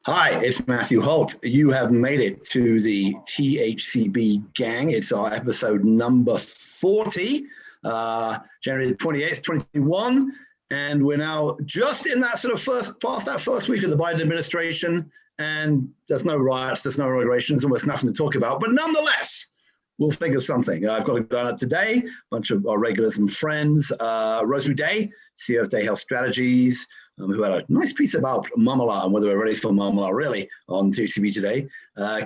Hi, it's Matthew Holt. You have made it to the THCB gang. It's our episode number 40, January the 28th, 2021. And we're now just in that sort of past that first week of the Biden administration. And there's no riots, there's no inaugurations, almost nothing to talk about. But nonetheless, we'll think of something. I've got a guy up today, a bunch of our regulars and friends. Rosemary Day, CEO of Day Health Strategies, who had a nice piece about Marmalade and whether we're ready for Marmalade really on TCB today.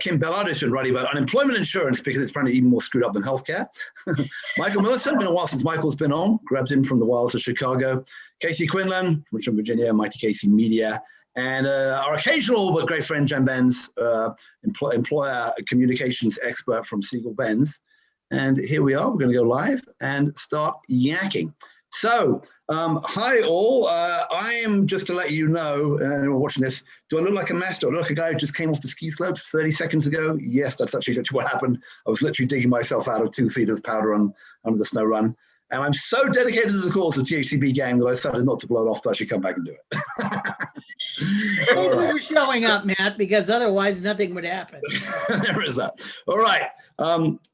Kim Bellard has been writing about unemployment insurance because it's apparently even more screwed up than healthcare. Michael Millicent, been a while since Michael's been on, grabbed him from the wilds of Chicago. Casey Quinlan from Richmond, Virginia, Mighty Casey Media. And our occasional but great friend, Jen Benz, employer communications expert from Siegel Benz. And here we are, we're gonna go live and start yakking. So, hi all, I am just to let you know, and we're watching this, do I look like a mess? Do I look like a guy who just came off the ski slopes 30 seconds ago? Yes, that's actually what happened. I was literally digging myself out of 2 feet of powder under the snow run. And I'm so dedicated to the cause of THCB gang that I decided not to blow it off to actually come back and do it. Thank you for showing up, Matt, because otherwise nothing would happen. There is that. All right.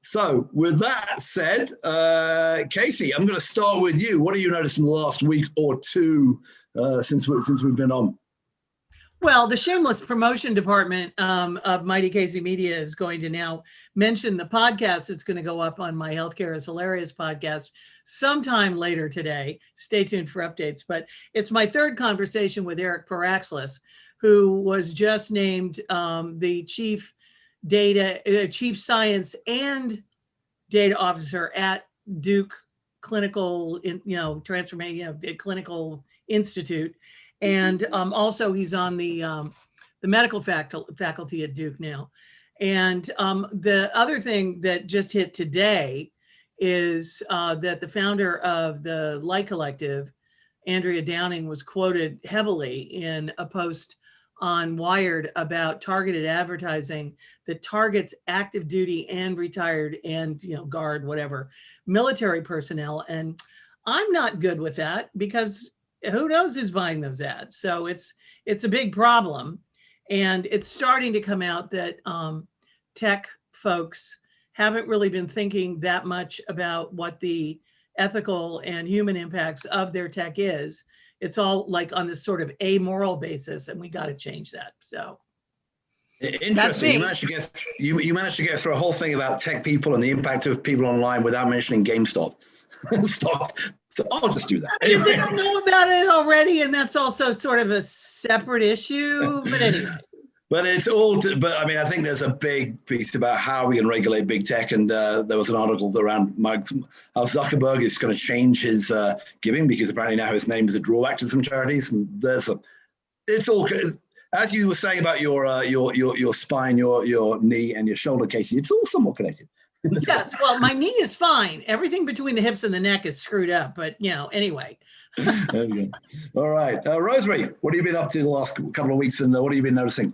So with that said, Casey, I'm going to start with you. What have you noticed in the last week or two since we've been on? Well, the shameless promotion department of Mighty Casey Media is going to now mention the podcast that's going to go up on my Healthcare is Hilarious podcast sometime later today. Stay tuned for updates. But it's my third conversation with Eric Paraxlis, who was just named the chief science and data officer at Duke Clinical, Transformation, Clinical Institute. And also he's on the medical faculty at Duke now. And the other thing that just hit today is that the founder of the Light Collective, Andrea Downing, was quoted heavily in a post on Wired about targeted advertising that targets active duty and retired and, guard, whatever, military personnel. And I'm not good with that because who knows who's buying those ads? So it's a big problem. And it's starting to come out that tech folks haven't really been thinking that much about what the ethical and human impacts of their tech is. It's all like on this sort of amoral basis, and we got to change that. So interesting. You managed to get through a whole thing about tech people and the impact of people online without mentioning GameStop. Stop. So I'll just do that. Anyway. They don't know about it already, and that's also sort of a separate issue. But anyway. But I think there's a big piece about how we can regulate big tech, and there was an article around how Zuckerberg is going to change his giving because apparently now his name is a drawback to some charities, and it's all, as you were saying about your spine, your knee, and your shoulder, Casey. It's all somewhat connected. Yes, well, my knee is fine. Everything between the hips and the neck is screwed up, but anyway. There you go. All right, Rosemary, what have you been up to the last couple of weeks, and what have you been noticing?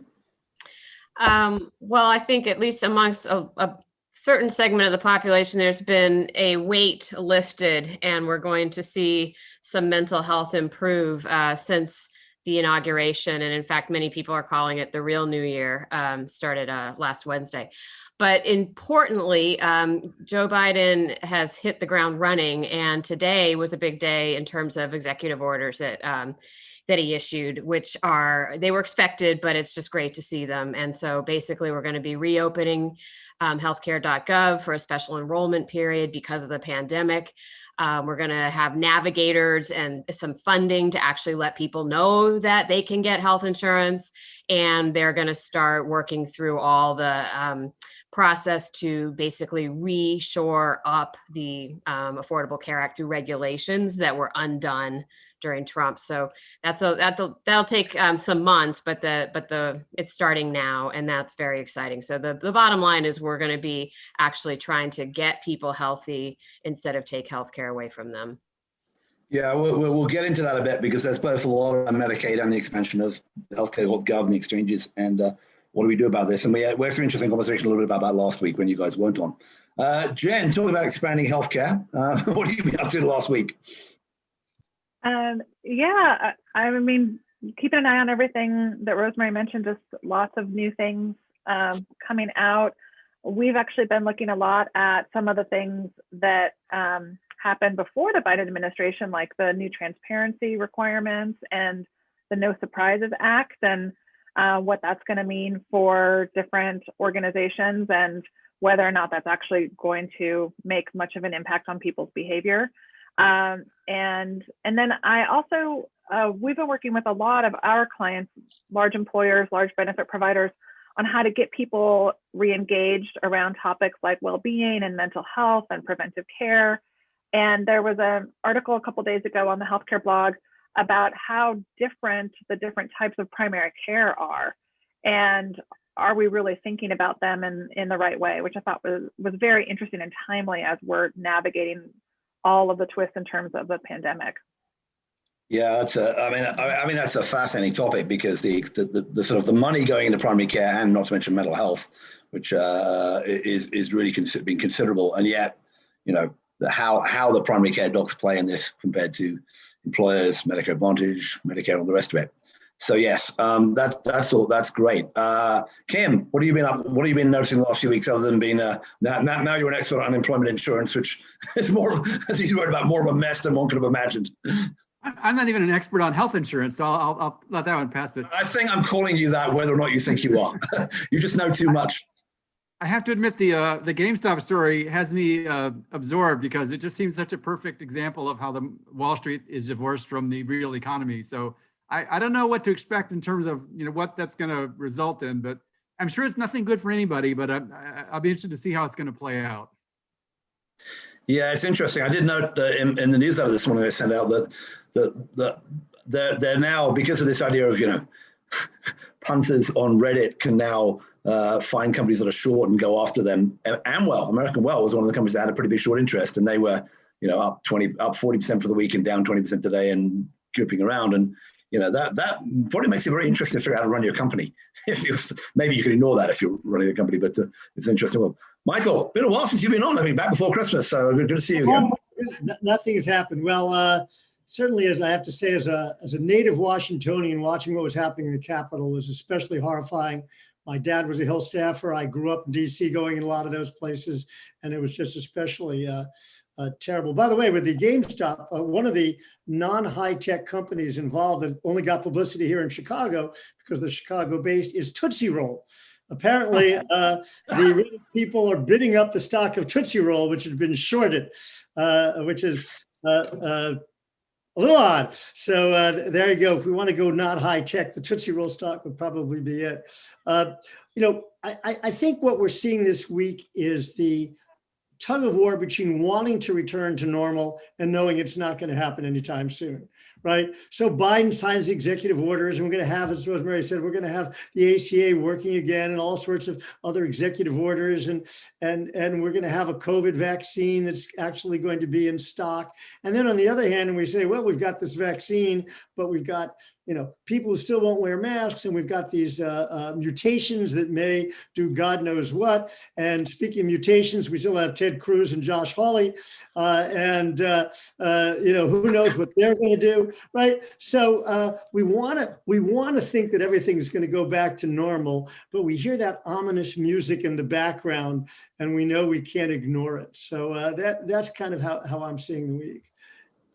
Well, I think at least amongst a certain segment of the population, there's been a weight lifted, and we're going to see some mental health improve since the inauguration. And in fact, many people are calling it the real New Year, started last Wednesday. But importantly, Joe Biden has hit the ground running, and today was a big day in terms of executive orders that he issued, they were expected, but it's just great to see them. And so basically we're going to be reopening healthcare.gov for a special enrollment period because of the pandemic. We're going to have navigators and some funding to actually let people know that they can get health insurance. And they're going to start working through all the process to basically reshore up the Affordable Care Act through regulations that were undone during Trump. So that'll take some months, but it's starting now, and that's very exciting. So the bottom line is we're going to be actually trying to get people healthy instead of take healthcare away from them. Yeah, we'll get into that a bit because there's both a lot of Medicaid and the expansion of healthcare.gov and the exchanges, and what do we do about this? And we had some interesting conversation a little bit about that last week when you guys weren't on. Jen, talking about expanding healthcare, what have you been up to last week? Yeah, I mean, keeping an eye on everything that Rosemary mentioned, just lots of new things coming out. We've actually been looking a lot at some of the things that happened before the Biden administration, like the new transparency requirements and the No Surprises Act, and what that's going to mean for different organizations and whether or not that's actually going to make much of an impact on people's behavior. And then I also, we've been working with a lot of our clients, large employers, large benefit providers, on how to get people re-engaged around topics like well-being and mental health and preventive care. And there was an article a couple days ago on the healthcare blog about how different the different types of primary care are. And are we really thinking about them in the right way, which I thought was very interesting and timely as we're navigating all of the twists in terms of the pandemic. Yeah, that's I mean that's a fascinating topic, because the sort of the money going into primary care, and not to mention mental health, which is really being considerable, and yet, you know, how the primary care docs play in this compared to employers, Medicare Advantage, Medicare, all the rest of it. So yes, that's great. Kim, what have you been noticing the last few weeks, other than being now you're an expert on unemployment insurance, which is as he's worried about, more of a mess than one could have imagined. I'm not even an expert on health insurance, so I'll let that one pass. But I think I'm calling you that, whether or not you think you are. You just know too much. I have to admit, the GameStop story has me absorbed, because it just seems such a perfect example of how the Wall Street is divorced from the real economy. So I don't know what to expect in terms of, you know, what that's going to result in, but I'm sure it's nothing good for anybody. But I'll be interested to see how it's going to play out. Yeah, it's interesting. I did note in the newsletter this morning they sent out that they're now, because of this idea of, you know, punters on Reddit can now find companies that are short and go after them. Amwell, American Well, was one of the companies that had a pretty big short interest, and they were, you know, up 40% for the week and down 20% today, and gooping around. And you know, that probably makes it very interesting to figure out how to run your company. Maybe you can ignore that if you're running a company, but it's an interesting one. Michael, been a while since you've been on. I mean, back before Christmas, so good to see you again. Nothing has happened. Well, certainly, as I have to say, as a native Washingtonian, watching what was happening in the Capitol was especially horrifying. My dad was a Hill staffer. I grew up in DC, going in a lot of those places, and it was just especially terrible. By the way, with the GameStop, one of the non-high-tech companies involved that only got publicity here in Chicago, because they're Chicago-based, is Tootsie Roll. Apparently, the people are bidding up the stock of Tootsie Roll, which has been shorted, which is a little odd. So there you go. If we want to go not high tech, the Tootsie Roll stock would probably be it. You know, I think what we're seeing this week is the tug of war between wanting to return to normal and knowing it's not going to happen anytime soon, right? So Biden signs executive orders, and we're going to have, as Rosemary said, we're going to have the ACA working again, and all sorts of other executive orders, and we're going to have a COVID vaccine that's actually going to be in stock. And then on the other hand, and we say, well, we've got this vaccine, but we've got, you know, people who still won't wear masks, and we've got these mutations that may do God knows what. And speaking of mutations, we still have Ted Cruz and Josh Hawley, and you know, who knows what they're going to do, right? So we want to think that everything's going to go back to normal, but we hear that ominous music in the background, and we know we can't ignore it. So that's kind of how I'm seeing the week.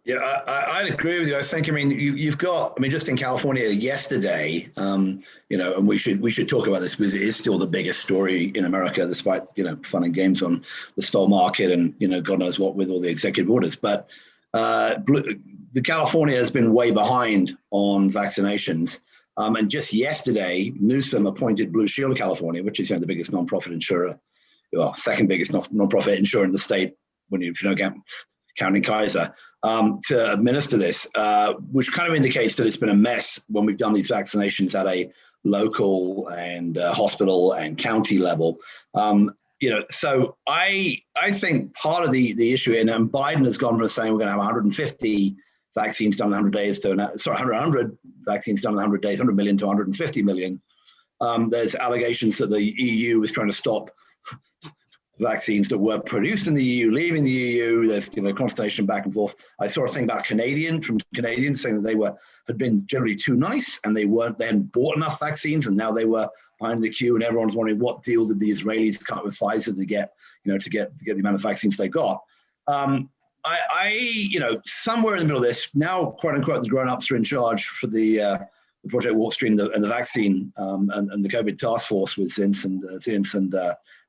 Yeah, I'd agree with you. I think, I mean, you've got, I mean, just in California yesterday, you know, and we should talk about this because it is still the biggest story in America, despite, you know, fun and games on the stock market and, you know, God knows what with all the executive orders. But the California has been way behind on vaccinations. And just yesterday, Newsom appointed Blue Shield of California, which is, you know, the biggest nonprofit insurer, well, second biggest nonprofit insurer in the state, when you know, counting Kaiser, to administer this, which kind of indicates that it's been a mess when we've done these vaccinations at a local and hospital and county level. You know, so I think part of the issue, and Biden has gone from saying we're going to have 150 vaccines done in 100 days to 100 vaccines done in 100 days, 100 million to 150 million. There's allegations that the EU is trying to stop vaccines that were produced in the EU, leaving the EU. There's conversation back and forth. I saw a thing about Canadians saying that they had been generally too nice and they hadn't bought enough vaccines, and now they were behind the queue, and everyone's wondering what deal did the Israelis cut with Pfizer to get the amount of vaccines they got. Somewhere in the middle of this, now quote unquote the grown-ups are in charge for the Project Warp Stream and the vaccine and the COVID task force with Zients and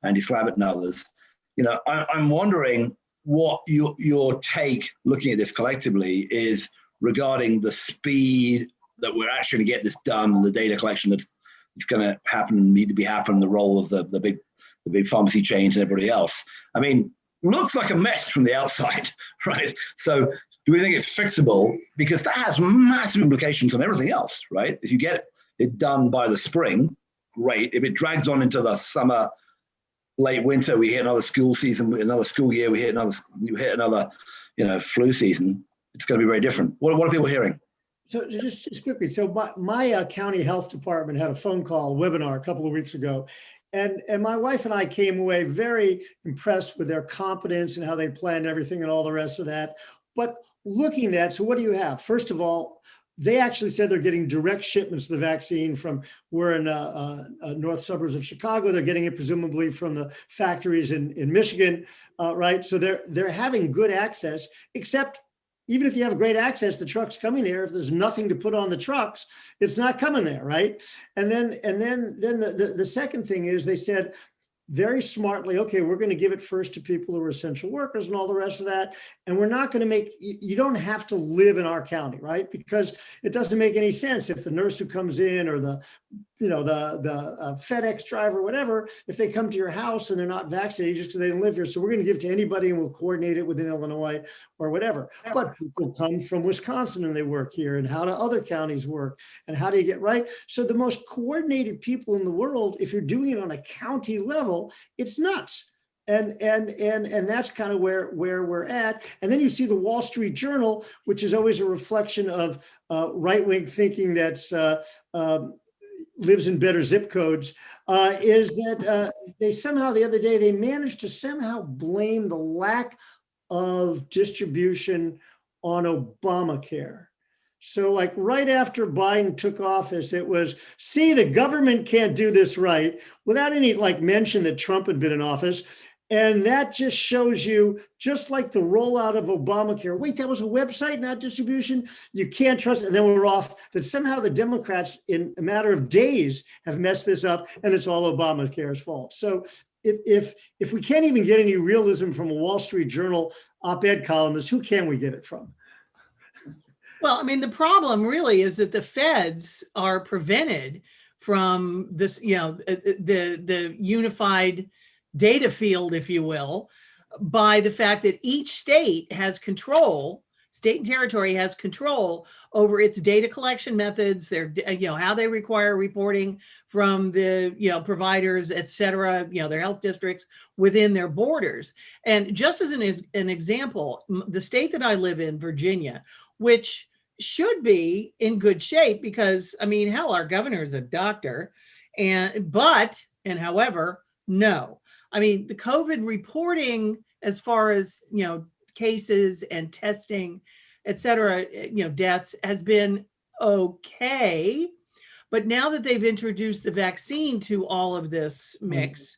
Andy Slavitt and others. I'm wondering what your take, looking at this collectively, is regarding the speed that we're actually going to get this done, the data collection that's going to happen and need to be happening, the role of the big pharmacy chains and everybody else. I mean, looks like a mess from the outside, right? So do we think it's fixable? Because that has massive implications on everything else, right? If you get it done by the spring, great. If it drags on into the summer, late winter, we hit another school season, another school year, we hit another flu season, it's going to be very different. What are people hearing? So just quickly, so my county health department had a phone call, webinar a couple of weeks ago. And my wife and I came away very impressed with their competence and how they planned everything and all the rest of that. But looking at, so what do you have? First of all, they actually said they're getting direct shipments of the vaccine from, we're in north suburbs of Chicago. They're getting it presumably from the factories in Michigan, right? So they're having good access, except even if you have great access, the truck's coming there. If there's nothing to put on the trucks, it's not coming there, right? And then the second thing is they said very smartly, okay, we're going to give it first to people who are essential workers and all the rest of that. And we're not going to you don't have to live in our county, right? Because it doesn't make any sense if the nurse who comes in or the FedEx driver, whatever, if they come to your house and they're not vaccinated just because they don't live here. So we're going to give it to anybody and we'll coordinate it within Illinois or whatever. But people come from Wisconsin and they work here, and how do other counties work and how do you get right? So the most coordinated people in the world, if you're doing it on a county level, it's nuts. And that's kind of where we're at. And then you see the Wall Street Journal, which is always a reflection of right-wing thinking that's lives in better zip codes, is that they somehow the other day, they managed to somehow blame the lack of distribution on Obamacare. So like right after Biden took office, it was, see, the government can't do this right, without any mention that Trump had been in office. And that just shows you, just like the rollout of Obamacare, wait, that was a website, not distribution? You can't trust it. And then we're off, that somehow the Democrats in a matter of days have messed this up and it's all Obamacare's fault. So if we can't even get any realism from a Wall Street Journal op-ed columnist, who can we get it from? Well, I mean, the problem really is that the feds are prevented from this, the unified data field, if you will, by the fact that each state has control, state and territory has control over its data collection methods, their, how they require reporting from the, providers, et cetera, their health districts within their borders. And just as an example, the state that I live in, Virginia, which should be in good shape because, I mean, hell, our governor is a doctor, however, no. I mean, the COVID reporting, as far as, cases and testing, et cetera, deaths has been okay. But now that they've introduced the vaccine to all of this mix,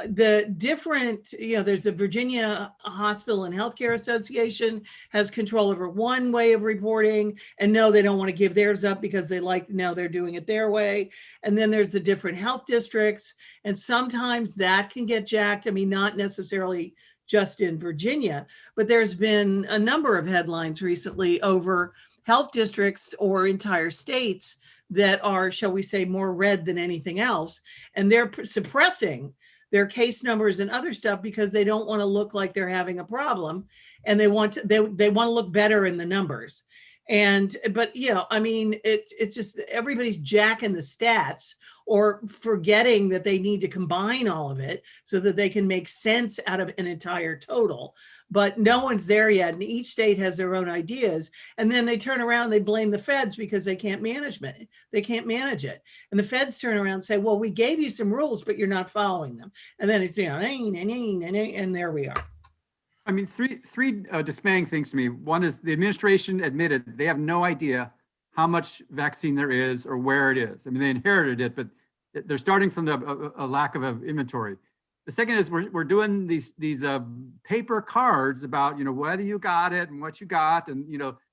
the different, there's the Virginia Hospital and Healthcare Association has control over one way of reporting, and no, they don't want to give theirs up because they're doing it their way. And then there's the different health districts, and sometimes that can get jacked. I mean, not necessarily just in Virginia, but there's been a number of headlines recently over health districts or entire states that are, shall we say, more red than anything else, and they're suppressing their case numbers and other stuff because they don't want to look like they're having a problem, and they want to look better in the numbers. But I mean, it's just everybody's jacking the stats or forgetting that they need to combine all of it so that they can make sense out of an entire total. But no one's there yet. And each state has their own ideas. And then they turn around and they blame the feds because they can't manage it. They can't manage it. And the feds turn around and say, well, we gave you some rules, but you're not following them. And then it's, and there we are. I mean, three dismaying things to me. One is the administration admitted they have no idea how much vaccine there is or where it is. I mean, they inherited it, but they're starting from a lack of inventory. The second is we're doing these paper cards about, whether you got it and what you got and,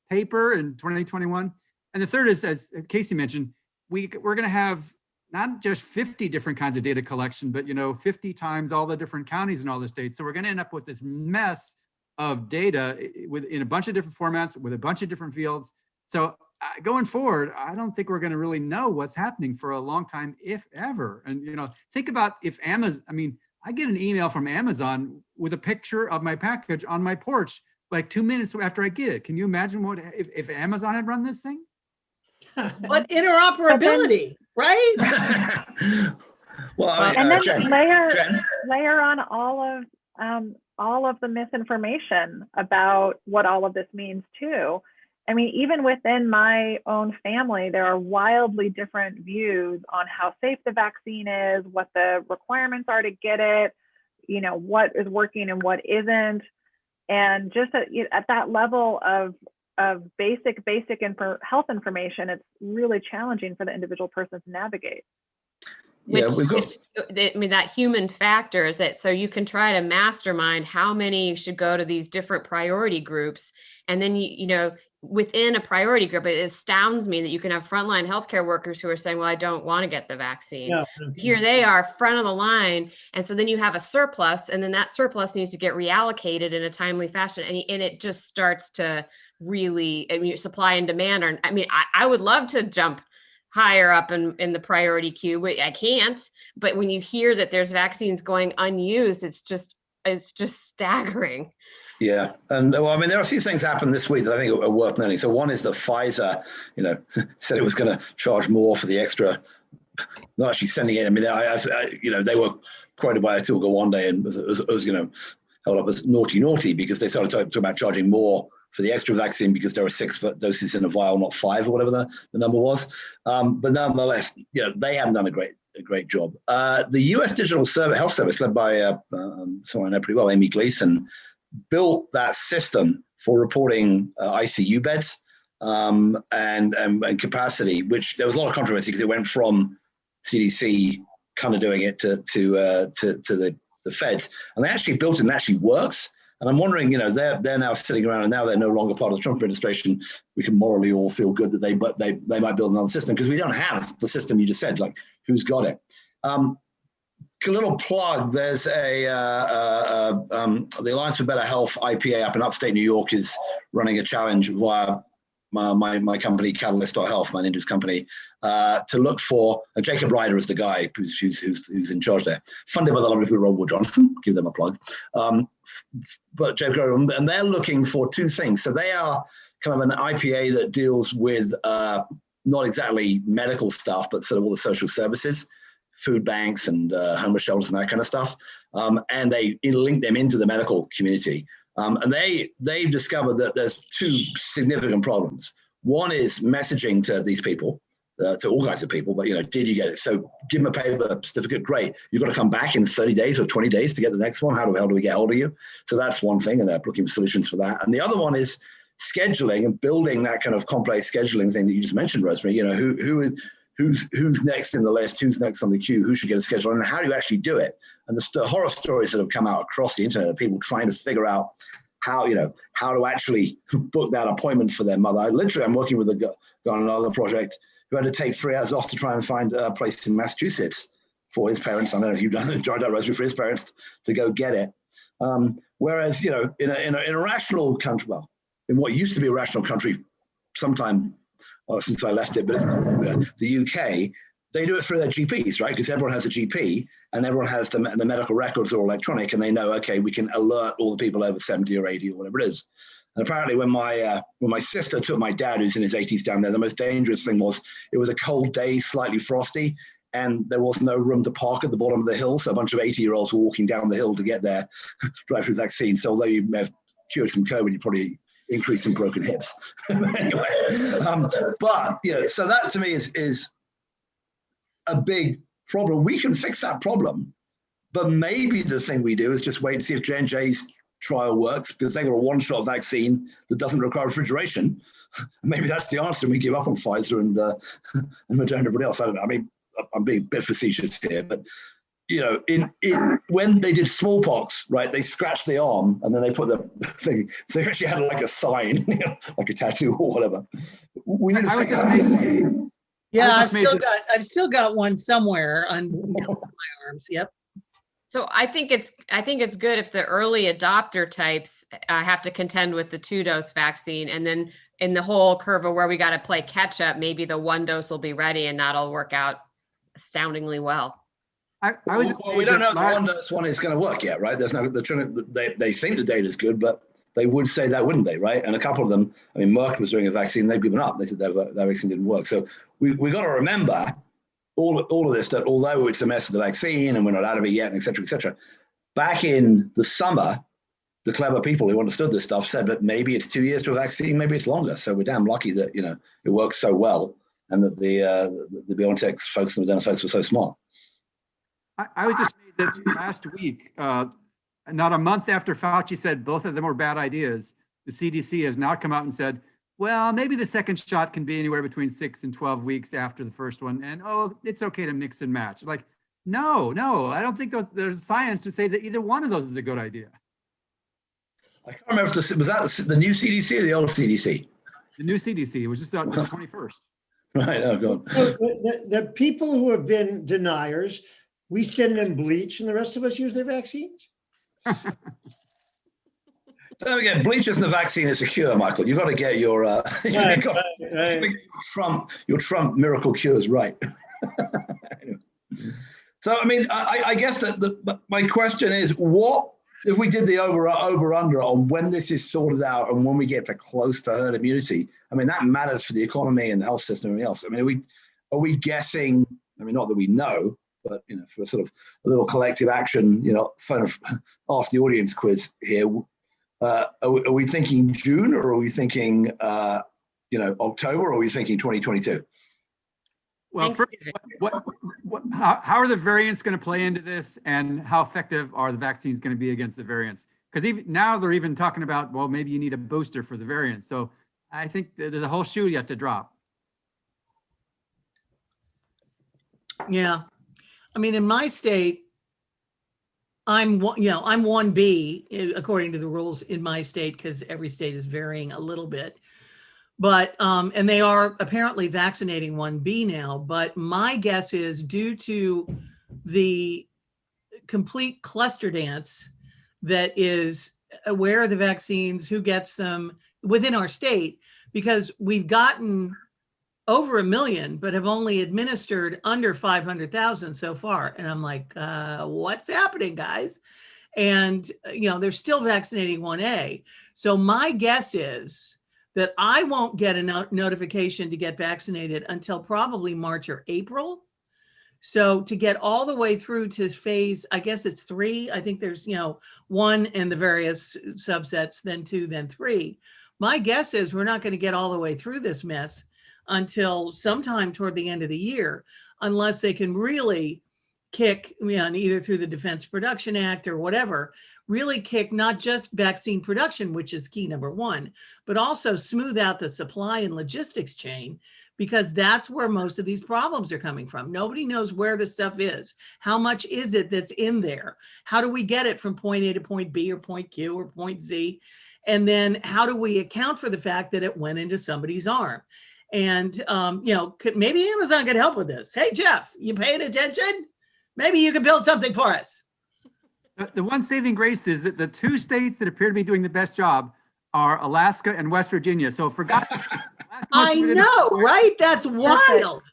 paper in 2021. And the third is, as Casey mentioned, we're going to have not just 50 different kinds of data collection, but 50 times all the different counties in all the states. So we're going to end up with this mess of data in a bunch of different formats with a bunch of different fields. So going forward, I don't think we're going to really know what's happening for a long time, if ever. And think about if Amazon. I mean, I get an email from Amazon with a picture of my package on my porch like 2 minutes after I get it. Can you imagine what if Amazon had run this thing? But interoperability, right? Well, I mean, and then Jen, layer on all of the misinformation about what all of this means too. I mean, even within my own family, there are wildly different views on how safe the vaccine is, what the requirements are to get it, what is working and what isn't. And just at that level of basic health information, it's really challenging for the individual person to navigate. That human factor is that, so you can try to mastermind how many should go to these different priority groups. And then, within a priority group, it astounds me that you can have frontline healthcare workers who are saying, well, I don't want to get the vaccine. Yeah. Here they are, front of the line. And so then you have a surplus, and then that surplus needs to get reallocated in a timely fashion. And it just starts to really, supply and demand are, I would love to jump higher up in the priority queue. I can't, but when you hear that there's vaccines going unused, it's just staggering. Yeah. And well, I mean, there are a few things happened this week that I think are worth noting. So one is that Pfizer, said it was going to charge more for the extra, not actually sending it. I mean, they were quoted by Atul Gawande and was held up as naughty because they started talking about charging more for the extra vaccine because there were 6 doses in a vial, not 5 or whatever the number was. But nonetheless, they haven't done a great job. The U.S. Digital Health Service, led by someone I know pretty well, Amy Gleason, built that system for reporting ICU beds and capacity, which there was a lot of controversy because it went from CDC kind of doing it to the feds, and they actually built it and it actually works. And I'm wondering, they're now sitting around and now they're no longer part of the Trump administration. We can morally all feel good that they might build another system because we don't have the system you just said, like who's got it. A little plug, there's the Alliance for Better Health IPA up in upstate New York is running a challenge via my company, Catalyst.Health, my Ninja's company, to look for, Jacob Ryder is the guy who's in charge there, funded by the lovely Rob Wood Johnson, give them a plug. But Jacob, and they're looking for 2 things. So they are kind of an IPA that deals with not exactly medical stuff, but sort of all the social services, food banks and homeless shelters and that kind of stuff. And they link them into the medical community. And they've discovered that there's 2 significant problems. One is messaging to these people, to all kinds of people, but did you get it? So give them a paper certificate, great. You've got to come back in 30 days or 20 days to get the next one. How do we get hold of you? So that's one thing, and they're looking for solutions for that. And the other one is scheduling and building that kind of complex scheduling thing that you just mentioned, Rosemary. Who's next in the list, who's next on the queue, who should get a schedule, and how do you actually do it? And the horror stories that have come out across the internet of people trying to figure out how to actually book that appointment for their mother. I'm working with a guy on another project who had to take 3 hours off to try and find a place in Massachusetts for his parents. I don't know if you've done it, joined out Rosemary, for his parents to go get it. Whereas, in a rational country, well, in what used to be a rational country sometime since I left it, but the UK, they do it through their GPs, right? Because everyone has a GP and everyone has the medical records are all electronic, and they know, okay, we can alert all the people over 70 or 80 or whatever it is. And apparently when my sister took my dad, who's in his 80s, down there, the most dangerous thing was it was a cold day, slightly frosty, and there was no room to park at the bottom of the hill. So a bunch of 80-year-olds were walking down the hill to get their drive-through vaccine. So although you may have cured some COVID, you probably increased some broken hips. Anyway, but so that to me is a big problem. We can fix that problem, but maybe the thing we do is just wait and see if J&J's trial works, because they got a one-shot vaccine that doesn't require refrigeration. Maybe that's the answer, and we give up on Pfizer and Moderna and everybody else. I don't know. I mean, I'm being a bit facetious here, but when they did smallpox, right, they scratched the arm and then they put the thing, so they actually had like a sign, like a tattoo or whatever. We need to I've still got one somewhere on my arms. Yep. So I think it's good if the early adopter types have to contend with the 2-dose vaccine, and then in the whole curve of where we got to play catch up, maybe the 1 dose will be ready and that'll work out astoundingly well. We don't know if the 1-dose one is going to work yet, right? There's no, they think the data is good, but they would say that, wouldn't they, right? And a couple of them, I mean, Merck was doing a vaccine, they've given up. They said their vaccine didn't work. So we got to remember all of this, that although it's a mess of the vaccine and we're not out of it yet, et cetera, back in the summer, the clever people who understood this stuff said that maybe it's 2 years to a vaccine, maybe it's longer. So we're damn lucky that, it works so well, and that the BioNTech folks and the Moderna folks were so smart. I was just made that last week, not a month after Fauci said both of them were bad ideas, the CDC has now come out and said, well, maybe the second shot can be anywhere between 6 and 12 weeks after the first one. And, it's okay to mix and match. Like, no, I don't think there's science to say that either one of those is a good idea. I can't remember if was that the new CDC or the old CDC? The new CDC, it was just on the 21st. Right, oh God. The people who have been deniers, we send them bleach and the rest of us use their vaccines? Don't forget, bleach isn't a vaccine, it's a cure, Michael. You've got to get your your Trump miracle cures right. So, I mean, I guess that my question is, what if we did the over-under on when this is sorted out and when we get to close to herd immunity? I mean, that matters for the economy and the health system and everything else. I mean, are we guessing, I mean, not that we know, but, for a sort of a little collective action, ask the audience quiz here. Are we thinking June, or are we thinking, October, or are we thinking 2022? Well, first, how are the variants going to play into this, and how effective are the vaccines going to be against the variants? Because even now they're even talking about, well, maybe you need a booster for the variants. So I think there's a whole shoe yet to drop. Yeah. I mean, in my state, I'm 1B according to the rules in my state, because every state is varying a little bit. But, and they are apparently vaccinating 1B now, but my guess is, due to the complete cluster dance that is where are the vaccines, who gets them within our state, because we've gotten over 1 million, but have only administered under 500,000 so far. And I'm like, what's happening, guys? And, they're still vaccinating 1A. So my guess is that I won't get a notification to get vaccinated until probably March or April. So to get all the way through to phase, I guess it's 3. I think there's, 1 and the various subsets, then 2, then 3. My guess is we're not going to get all the way through this mess until sometime toward the end of the year, unless they can really kick, either through the Defense Production Act or whatever, really kick not just vaccine production, which is key number 1, but also smooth out the supply and logistics chain, because that's where most of these problems are coming from. Nobody knows where the stuff is. How much is it that's in there? How do we get it from point A to point B or point Q or point Z? And then how do we account for the fact that it went into somebody's arm? And, maybe Amazon could help with this. Hey, Jeff, you paying attention? Maybe you could build something for us. The one saving grace is that the 2 states that appear to be doing the best job are Alaska and West Virginia. So for God, I know, right? That's wild.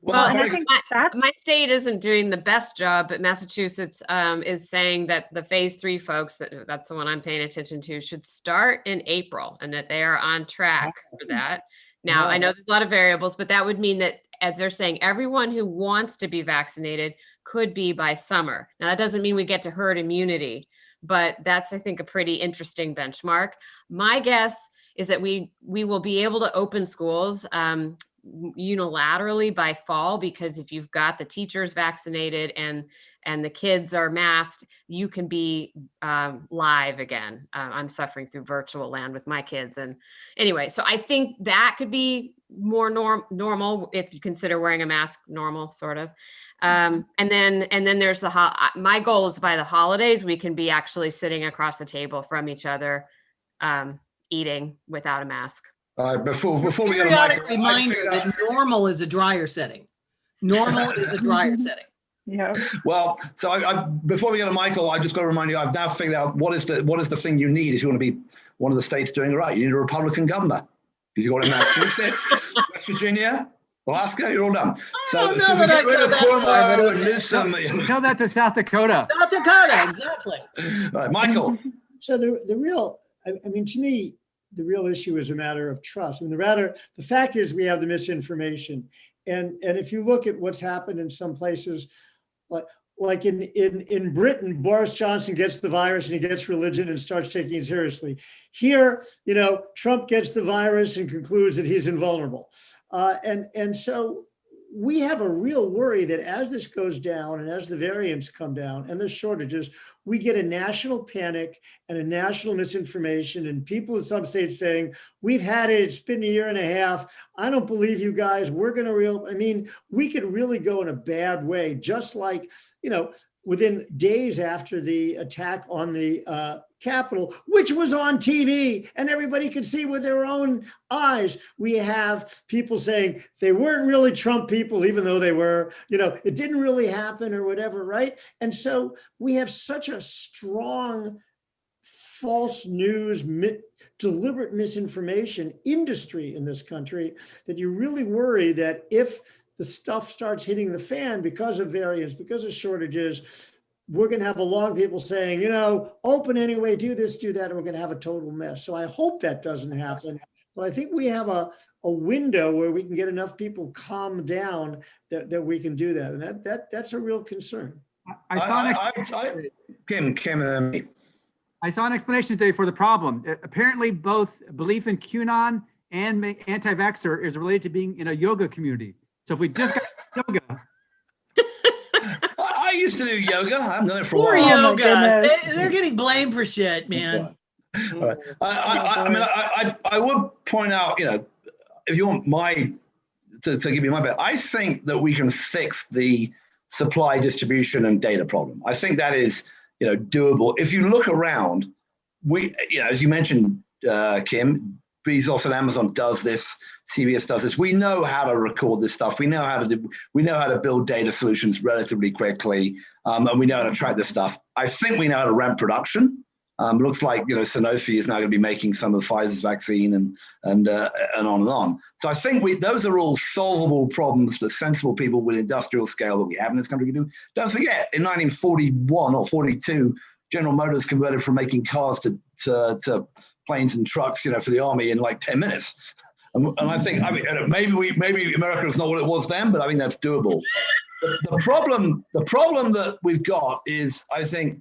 Well, And I think that's my state isn't doing the best job, but Massachusetts is saying that the phase 3 folks, that's the one I'm paying attention to, should start in April and that they are on track for that. Now, I know there's a lot of variables, but that would mean that, as they're saying, everyone who wants to be vaccinated could be by summer. Now, that doesn't mean we get to herd immunity, but that's, I think, a pretty interesting benchmark. My guess is that we will be able to open schools unilaterally by fall, because if you've got the teachers vaccinated and the kids are masked, you can be live again. I'm suffering through virtual land with my kids. And anyway, so I think that could be more normal if you consider wearing a mask normal, sort of. And then there's my goal is by the holidays, we can be actually sitting across the table from each other, eating without a mask. Before we go to Periodic Michael, reminder that normal is a drier setting. Normal is a drier setting. yeah. Well, so before we go to Michael, I just got to remind you, I've now figured out what is the thing you need if you want to be one of the states doing it right. You need a Republican governor, because you've got in Massachusetts, West Virginia, Alaska, you're all done. So we get rid of Cuomo and Newsom. Tell that to South Dakota. South Dakota, exactly. Right, Michael. So the real, I mean, to me, the real issue is a matter of trust. I mean, the fact is we have the misinformation. And if you look at what's happened in some places, like in Britain, Boris Johnson gets the virus and he gets religion and starts taking it seriously. Here, Trump gets the virus and concludes that he's invulnerable. And so we have a real worry that as this goes down and as the variants come down and the shortages, we get a national panic and a national misinformation, and people in some states saying, we've had it, it's been a year and a half. I don't believe you guys, we're going to reopen. I mean, we could really go in a bad way, just like, within days after the attack on the Capitol, which was on TV and everybody could see with their own eyes. We have people saying they weren't really Trump people, even though they were, it didn't really happen or whatever, right? And so we have such a strong false news, deliberate misinformation industry in this country that you really worry that if the stuff starts hitting the fan because of variants, because of shortages, we're going to have a lot of people saying, open anyway, do this, do that, and we're going to have a total mess. So I hope that doesn't happen. But I think we have a window where we can get enough people calmed down that we can do that. And that's a real concern. I saw an explanation today for the problem. Apparently, both belief in QAnon and anti-vaxxer is related to being in a yoga community. So if we just got yoga. I used to do yoga. I haven't done it for a Poor while. yoga. They're getting blamed for shit, man. Right. I would point out, if you want to give you my bet, I think that we can fix the supply, distribution, and data problem. I think that is, doable. If you look around, as you mentioned, Kim, Bezos and Amazon does this. CBS does this. We know how to record this stuff. We know how to build data solutions relatively quickly, and we know how to track this stuff. I think we know how to ramp production. Looks like Sanofi is now going to be making some of Pfizer's vaccine and on and on. So I think those are all solvable problems for sensible people with industrial scale that we have in this country. Don't forget, in 1941 or 42, General Motors converted from making cars to planes and trucks, for the army in like 10 minutes. And I think, maybe America is not what it was then, but I think that's doable. The problem that we've got is, I think,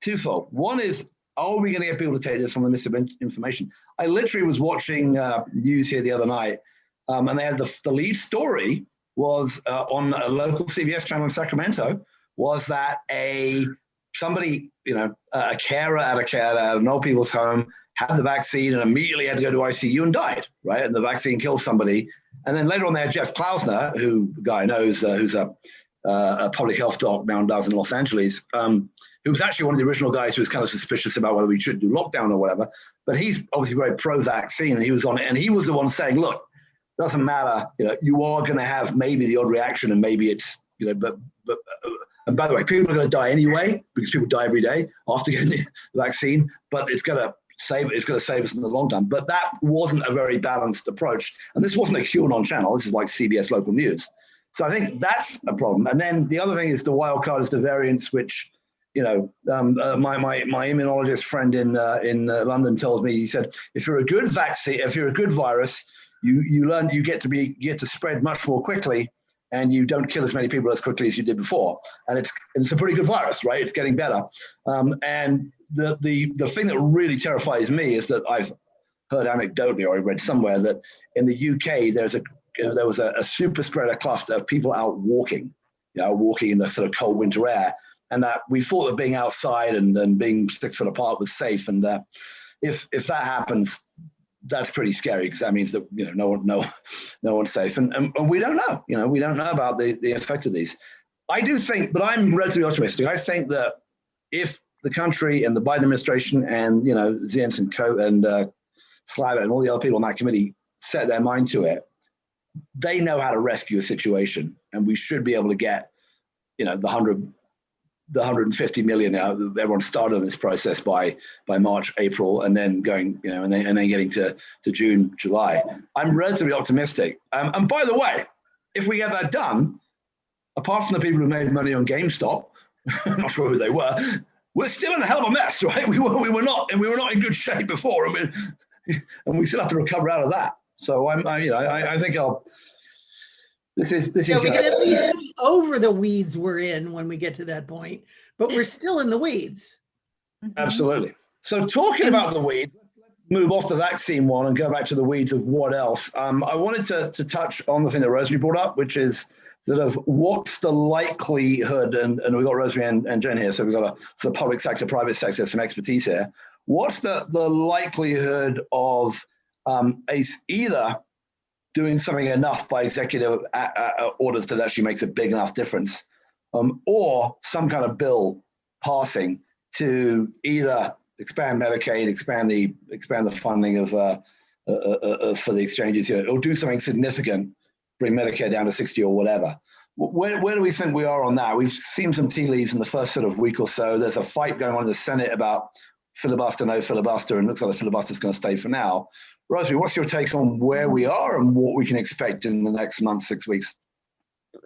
twofold. One is, are we going to get people to take this on the misinformation? I literally was watching news here the other night, and they had the lead story was on a local CBS channel in Sacramento, was that somebody, a carer at an old people's home, had the vaccine and immediately had to go to ICU and died, right? And the vaccine killed somebody. And then later on, they had Jeff Klausner, who the guy knows, who's a public health doc now and does in Los Angeles, who was actually one of the original guys who was kind of suspicious about whether we should do lockdown or whatever. But he's obviously very pro-vaccine, and he was on it. And he was the one saying, look, doesn't matter, you are going to have maybe the odd reaction, and maybe it's, but and by the way, people are going to die anyway, because people die every day after getting the vaccine, but it's going to save us in the long term. But that wasn't a very balanced approach. And this wasn't a QAnon channel. This is like CBS local news. So I think that's a problem. And then the other thing is the wild card is the variants, which, you know, my immunologist friend in London tells me, he said, if you're a good vaccine, if you're a good virus, you get to spread much more quickly, and you don't kill as many people as quickly as you did before. And it's a pretty good virus, right? It's getting better. And the thing that really terrifies me is that I've heard anecdotally, or I read somewhere, that in the UK there was a super spreader cluster of people out walking, walking in the sort of cold winter air, and that we thought that being outside and being 6 foot apart was safe. And if that happens, that's pretty scary, because that means that no one's safe, and we don't know. We don't know about the effect of these. I do think, but I'm relatively optimistic. I think that if the country and the Biden administration and Zients and Slava and all the other people on that committee set their mind to it, they know how to rescue a situation, and we should be able to get, the 150 million out. Everyone started on this process by March, April, and then going, and then getting to June, July. I'm relatively optimistic. And by the way, if we get that done, apart from the people who made money on GameStop, I'm not sure who they were, we're still in a hell of a mess, right? We were not in good shape before. I mean, and we still have to recover out of that. So I think this is. We can at least see over the weeds we're in when we get to that point, but we're still in the weeds. Absolutely. So talking about the weeds, let's move off the vaccine one and go back to the weeds of what else. I wanted to touch on the thing that Rosemary brought up, which is sort of what's the likelihood, and we've got Rosemary and Jen here, so we've got a sort of public sector, private sector, some expertise here. What's the likelihood of ACE either doing something enough by executive orders that actually makes a big enough difference, or some kind of bill passing to either expand Medicaid, expand the funding of for the exchanges, or do something significant, bring Medicare down to 60 or whatever. Where do we think we are on that? We've seen some tea leaves in the first sort of week or so. There's a fight going on in the Senate about filibuster, no filibuster, and it looks like the filibuster is going to stay for now. Rosemary, what's your take on where we are and what we can expect in the next month, 6 weeks?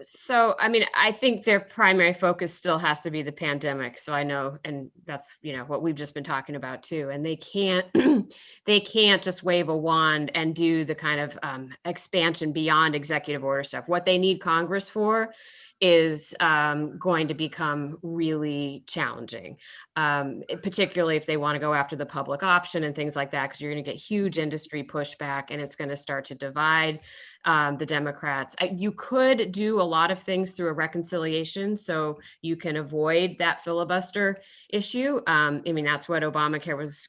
So, I mean, I think their primary focus still has to be the pandemic. So I know, and that's, what we've just been talking about too. And they can't just wave a wand and do the kind of expansion beyond executive order stuff. What they need Congress for is going to become really challenging, particularly if they want to go after the public option and things like that, because you're going to get huge industry pushback and it's going to start to divide the Democrats. You could do a lot of things through a reconciliation, so you can avoid that filibuster issue. I mean, that's what Obamacare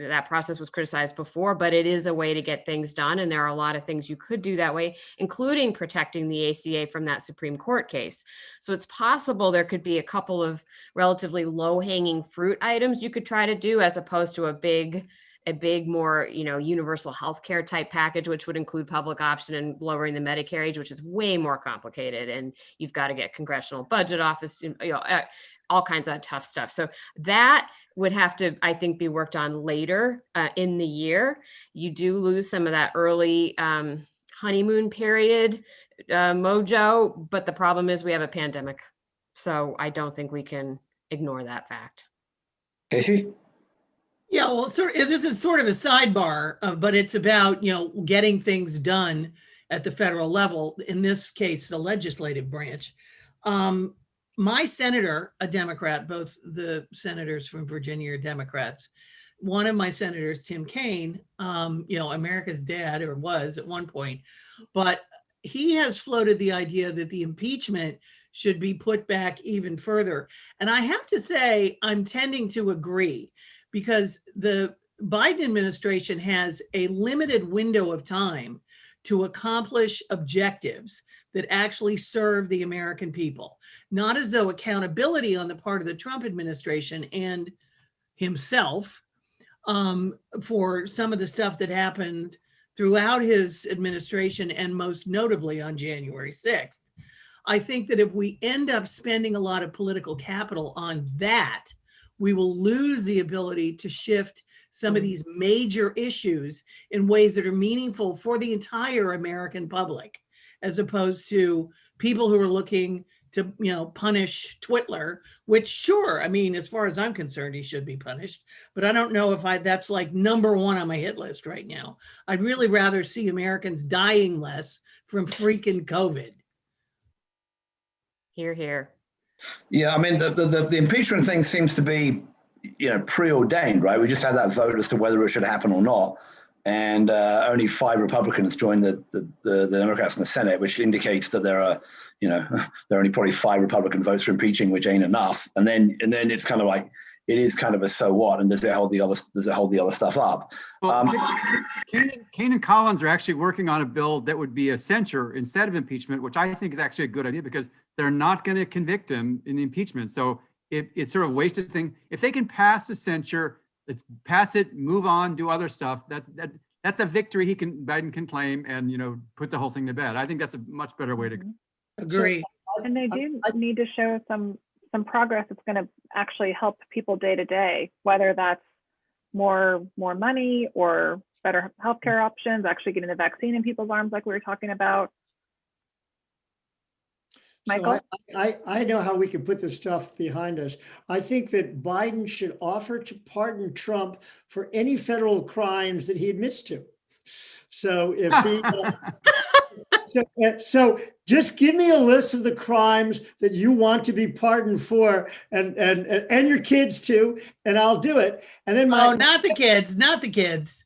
that process was criticized before, but it is a way to get things done. And there are a lot of things you could do that way, including protecting the ACA from that Supreme Court case. So it's possible there could be a couple of relatively low-hanging fruit items you could try to do, as opposed to a big more, universal healthcare type package, which would include public option and lowering the Medicare age, which is way more complicated. And you've got to get congressional budget office, all kinds of tough stuff. So that would have to, I think, be worked on later in the year. You do lose some of that early honeymoon period mojo, but the problem is we have a pandemic. So I don't think we can ignore that fact. Casey? Yeah, well, this is sort of a sidebar, but it's about, getting things done at the federal level, in this case, the legislative branch. My senator, a Democrat, both the senators from Virginia are Democrats. One of my senators, Tim Kaine, America's dad, or was at one point, but he has floated the idea that the impeachment should be put back even further. And I have to say, I'm tending to agree, because the Biden administration has a limited window of time to accomplish objectives that actually serve the American people. Not as though accountability on the part of the Trump administration and himself for some of the stuff that happened throughout his administration, and most notably on January 6th. I think that if we end up spending a lot of political capital on that, we will lose the ability to shift some of these major issues in ways that are meaningful for the entire American public. as opposed to people who are looking to, punish Twitler, which sure, I mean, as far as I'm concerned, he should be punished, but I don't know if that's like number one on my hit list right now. I'd really rather see Americans dying less from freaking COVID. Hear, hear. Yeah, I mean, the impeachment thing seems to be, preordained, right? We just had that vote as to whether it should happen or not. And only 5 Republicans joined the Democrats in the Senate, which indicates that there are, there are only probably 5 Republican votes for impeaching, which ain't enough. And then it's kind of like, it is kind of a so what, and does it hold the other stuff up? Well, Kane and Collins are actually working on a bill that would be a censure instead of impeachment, which I think is actually a good idea because they're not going to convict him in the impeachment. So it's sort of a wasted thing. If they can pass the censure, let's pass it, move on, do other stuff. That's a victory Biden can claim and put the whole thing to bed. I think that's a much better way to go. Agree. And they do need to show some progress that's going to actually help people day to day, whether that's more money or better healthcare options, actually getting the vaccine in people's arms like we were talking about. Michael? So I know how we can put this stuff behind us. I think that Biden should offer to pardon Trump for any federal crimes that he admits to. So if he, so just give me a list of the crimes that you want to be pardoned for, and your kids too, and I'll do it. And then not the kids. Not the kids.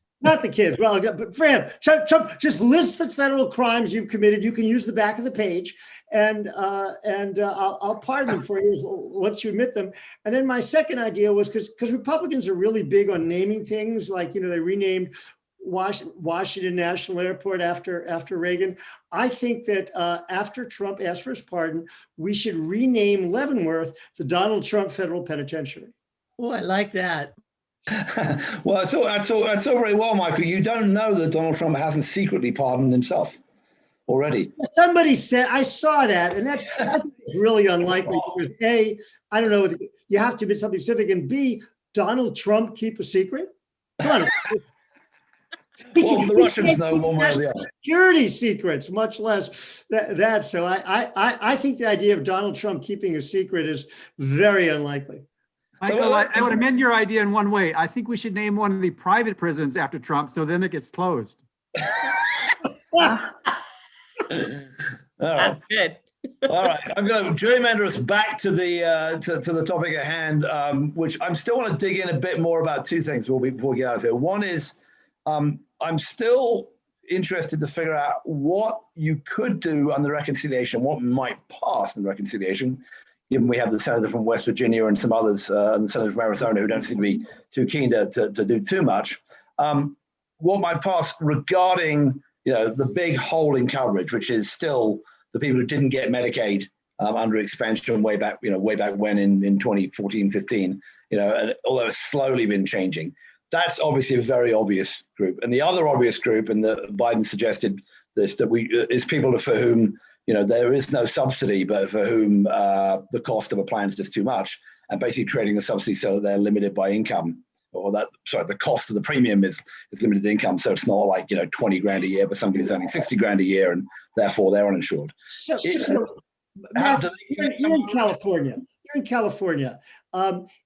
Well, but Fran, Trump, just list the federal crimes you've committed. You can use the back of the page, and I'll pardon for you once you admit them. And then my second idea was because Republicans are really big on naming things, like they renamed Washington National Airport after Reagan. I think that after Trump asked for his pardon, we should rename Leavenworth the Donald Trump Federal Penitentiary. Oh, I like that. Well, that's all very well, Michael. You don't know that Donald Trump hasn't secretly pardoned himself already. Somebody said, I saw that, and I think it's really unlikely because A, I don't know, you have to admit something specific, and B, Donald Trump keep a secret? Come on. Well, the Russians know one way or the other. Security secrets, much less that. So I think the idea of Donald Trump keeping a secret is very unlikely. Michael, I would amend your idea in one way. I think we should name one of the private prisons after Trump, so then it gets closed. All right. That's good. All right, I'm going to gerrymander us back to the topic at hand, which I'm still want to dig in a bit more about 2 things before we get out of here. One is I'm still interested to figure out what you could do on the reconciliation, what might pass in the reconciliation, given we have the senator from West Virginia and some others, and the senator from Arizona who don't seem to be too keen to do too much. What might pass regarding the big hole in coverage, which is still the people who didn't get Medicaid under expansion way back when in 2014, 15, and although it's slowly been changing. That's obviously a very obvious group. And the other obvious group, and Biden suggested this, is people for whom, there is no subsidy, but for whom the cost of a plan is just too much, and basically creating a subsidy so that they're limited by income, or the cost of the premium is limited income. So it's not like, 20 grand a year, but somebody who's earning 60 grand a year, and therefore they're uninsured. Matt, you're in California.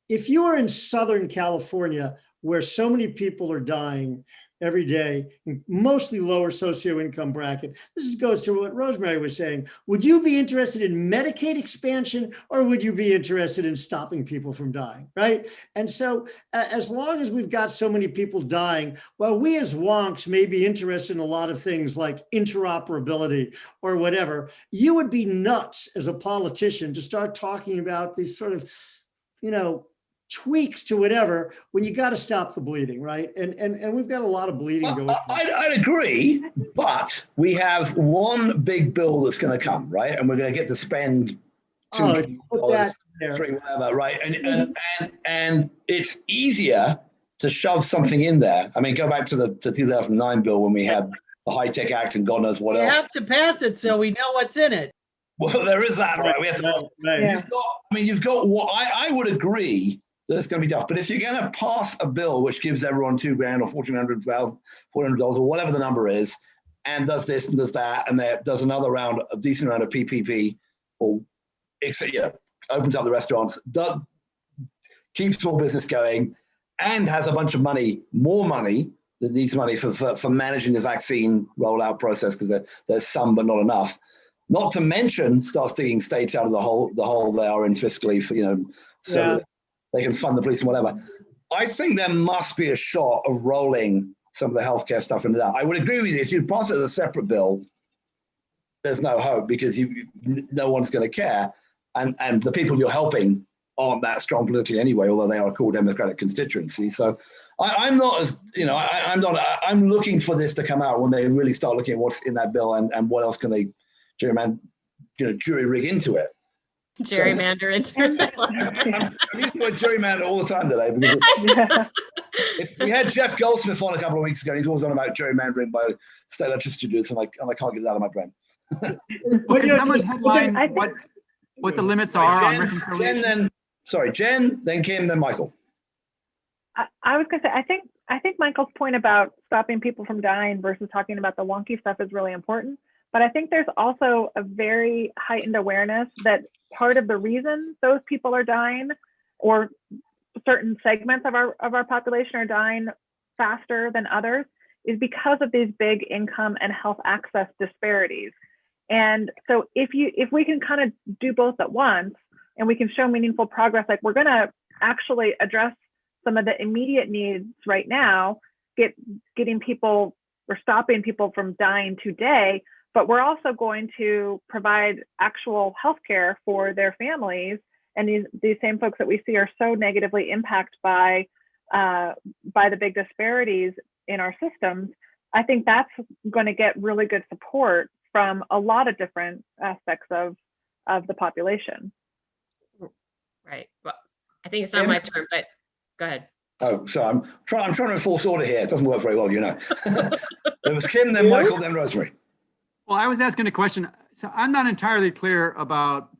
If you are in Southern California, where so many people are dying every day, mostly lower socioincome bracket. This goes to what Rosemary was saying. Would you be interested in Medicaid expansion, or would you be interested in stopping people from dying, right? And so as long as we've got so many people dying, well, we as wonks may be interested in a lot of things like interoperability or whatever. You would be nuts as a politician to start talking about these sort of, tweaks to whatever when you got to stop the bleeding, right? And we've got a lot of bleeding going on. I'd agree, but we have one big bill that's going to come, right? And we're going to get to spend $2 trillion, whatever, right? And it's easier to shove something in there. I mean, go back to the 2009 bill when we had the HITECH Act and God knows what else. We have to pass it so we know what's in it. Well, there is that, right? We have to. Right. You've got what I would agree that it's going to be tough. But if you're going to pass a bill which gives everyone $2 grand or $1,400 or whatever the number is, and does this and does that, and there does another round, a decent round of PPP, or opens up the restaurants, keeps small business going, and has a bunch of money, more money that needs money for managing the vaccine rollout process, because there's some but not enough. Not to mention, starts digging states out of the hole they are in fiscally, so that they can fund the police and whatever. I think there must be a shot of rolling some of the healthcare stuff into that. I would agree with you. If you pass it as a separate bill, there's no hope, because no one's going to care, and the people you're helping aren't that strong politically anyway, although they are a core Democratic constituency. So I'm not as, I'm looking for this to come out when they really start looking at what's in that bill and what else can they jury rig into it. Gerrymander into it. I'm using the word gerrymander all the time today, because we had Jeff Goldsmith on a couple of weeks ago, and he's always on about gerrymandering by state electricity dues, and I can't get it out of my brain. Well, can someone headline what the limits are on reconciliation? Jen, then Kim, then Michael. I was going to say, I think Michael's point about stopping people from dying versus talking about the wonky stuff is really important. But I think there's also a very heightened awareness that part of the reason those people are dying, or certain segments of our population are dying faster than others, is because of these big income and health access disparities. And so if we can kind of do both at once, and we can show meaningful progress, like we're going to actually address some of the immediate needs right now, getting people or stopping people from dying today, but we're also going to provide actual healthcare for their families. And these same folks that we see are so negatively impacted by the big disparities in our systems. I think that's going to get really good support from a lot of different aspects of the population. Right. Well, I think it's not my turn, but go ahead. Oh, so I'm trying to enforce order here. It doesn't work very well, It was Kim, then Michael, then Rosemary. Well, I was asking a question. So I'm not entirely clear about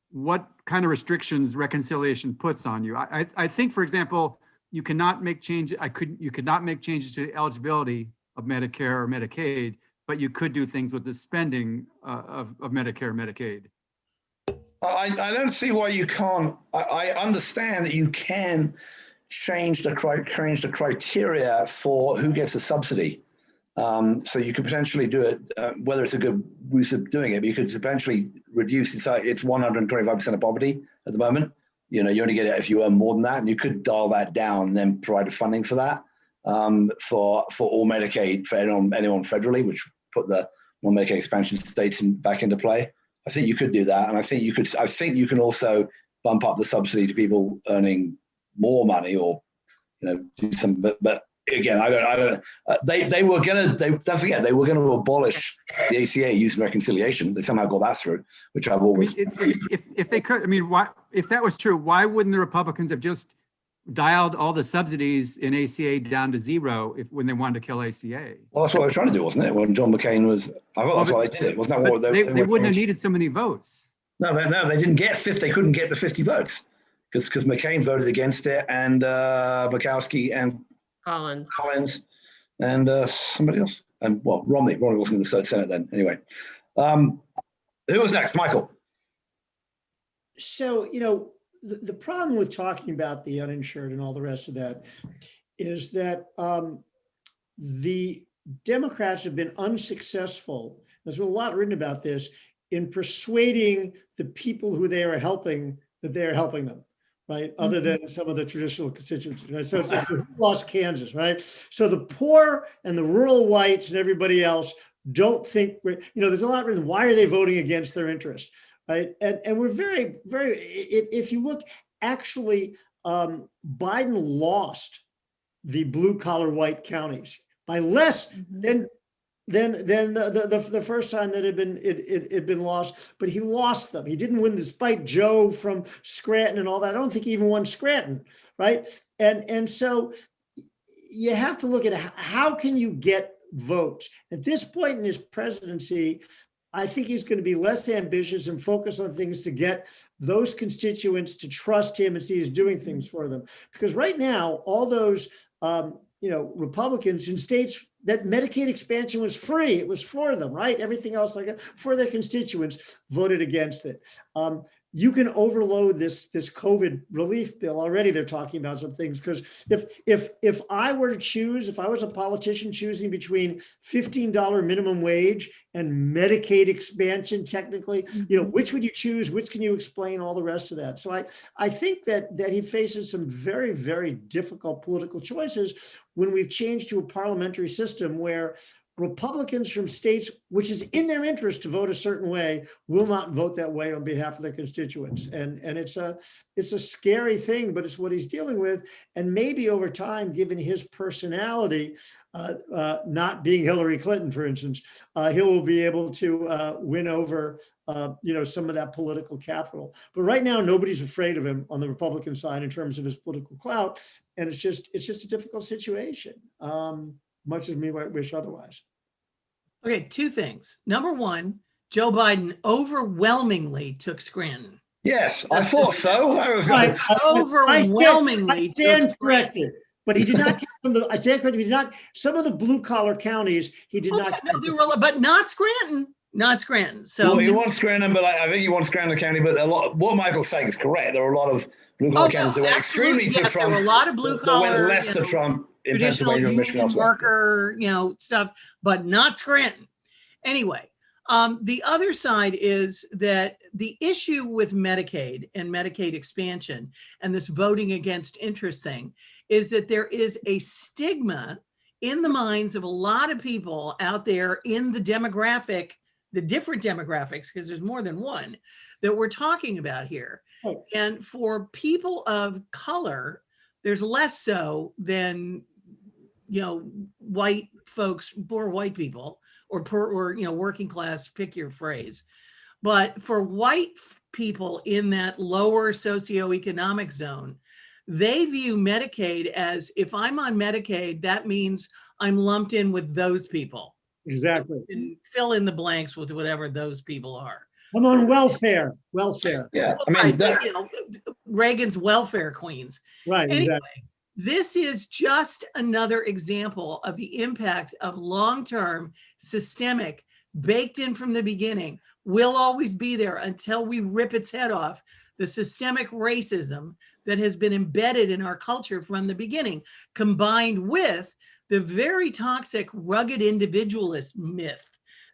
what kind of restrictions reconciliation puts on you. I think, for example, you cannot make changes. You could not make changes to the eligibility of Medicare or Medicaid, but you could do things with the spending of Medicare and Medicaid. I don't see why you can't. I understand that you can change the criteria for who gets a subsidy. So you could potentially do it, whether it's a good use of doing it, but you could potentially reduce it's 125% of poverty at the moment. You only get it if you earn more than that, and you could dial that down and then provide funding for that, for all Medicaid, for anyone federally, which put the non-Medicaid expansion states back into play. I think you could do that, and I think you can also bump up the subsidy to people earning more money, or do some. But again, I don't. They were don't forget they were going to abolish the ACA using reconciliation. They somehow got that through, which I've always. If they could, why? If that was true, why wouldn't the Republicans have just dialed all the subsidies in ACA down to zero when they wanted to kill ACA? Well, that's what they were trying to do, wasn't it? When John McCain was, I thought that's why they did it. Wasn't that what they wouldn't have needed so many votes? No, they didn't get 50. They couldn't get the 50 votes because McCain voted against it, and Murkowski and Collins and somebody else, and Romney wasn't in the Senate then. Anyway, who was next? Michael. So the problem with talking about the uninsured and all the rest of that is that the Democrats have been unsuccessful. There's been a lot written about this, in persuading the people who they are helping that they are helping them, right? Other than some of the traditional constituencies, right? So it's lost Kansas, right? So the poor and the rural whites and everybody else don't think, there's a lot written, why are they voting against their interest? Right. And we're very, very, if you look, actually, Biden lost the blue collar white counties by less than the first time that it had been lost, but he lost them. He didn't win despite Joe from Scranton and all that. I don't think he even won Scranton. Right. And so you have to look at how can you get votes at this point in his presidency. I think he's going to be less ambitious and focus on things to get those constituents to trust him and see he's doing things for them. Because right now, all those, Republicans in states that Medicaid expansion was free. It was for them, right? Everything else, like for their constituents, voted against it. You can overload this COVID relief bill already. They're talking about some things, because if I were to choose, if I was a politician choosing between $15 minimum wage and Medicaid expansion, technically, which would you choose? Which can you explain? All the rest of that. So I think that he faces some very, very difficult political choices when we've changed to a parliamentary system where Republicans from states, which is in their interest to vote a certain way, will not vote that way on behalf of their constituents. And it's a scary thing, but it's what he's dealing with. And maybe over time, given his personality, not being Hillary Clinton, for instance, he will be able to win over some of that political capital. But right now, nobody's afraid of him on the Republican side in terms of his political clout. And it's just a difficult situation, much as we might wish otherwise. Okay, two things. Number one, Joe Biden overwhelmingly took Scranton. Yes, I thought so. I was Overwhelmingly I stand corrected, but he did not take from the. I stand corrected. He did not. Some of the blue collar counties, he did not. No, there were, but not Scranton. Not Scranton. So well, he wants Scranton, but I think he wants Scranton County. But what Michael's saying is correct. There are a lot of blue collar counties that went extremely to Trump. There were a lot of blue collar, went less to Trump in Pennsylvania and Michigan elsewhere. Worker, stuff, but not Scranton. Anyway, the other side is that the issue with Medicaid and Medicaid expansion and this voting against interest thing is that there is a stigma in the minds of a lot of people out there in the different demographics, because there's more than one that we're talking about here. Oh. And for people of color, there's less so than, white folks, poor white people, or working class, pick your phrase. But for white people in that lower socioeconomic zone, they view Medicaid as, if I'm on Medicaid, that means I'm lumped in with those people. Exactly. And fill in the blanks with whatever those people are. I'm on welfare. Yeah, Reagan's welfare queens. Right. Anyway, Exactly. This is just another example of the impact of long-term, systemic, baked in from the beginning, will always be there until we rip its head off, the systemic racism that has been embedded in our culture from the beginning, combined with the very toxic, rugged individualist myth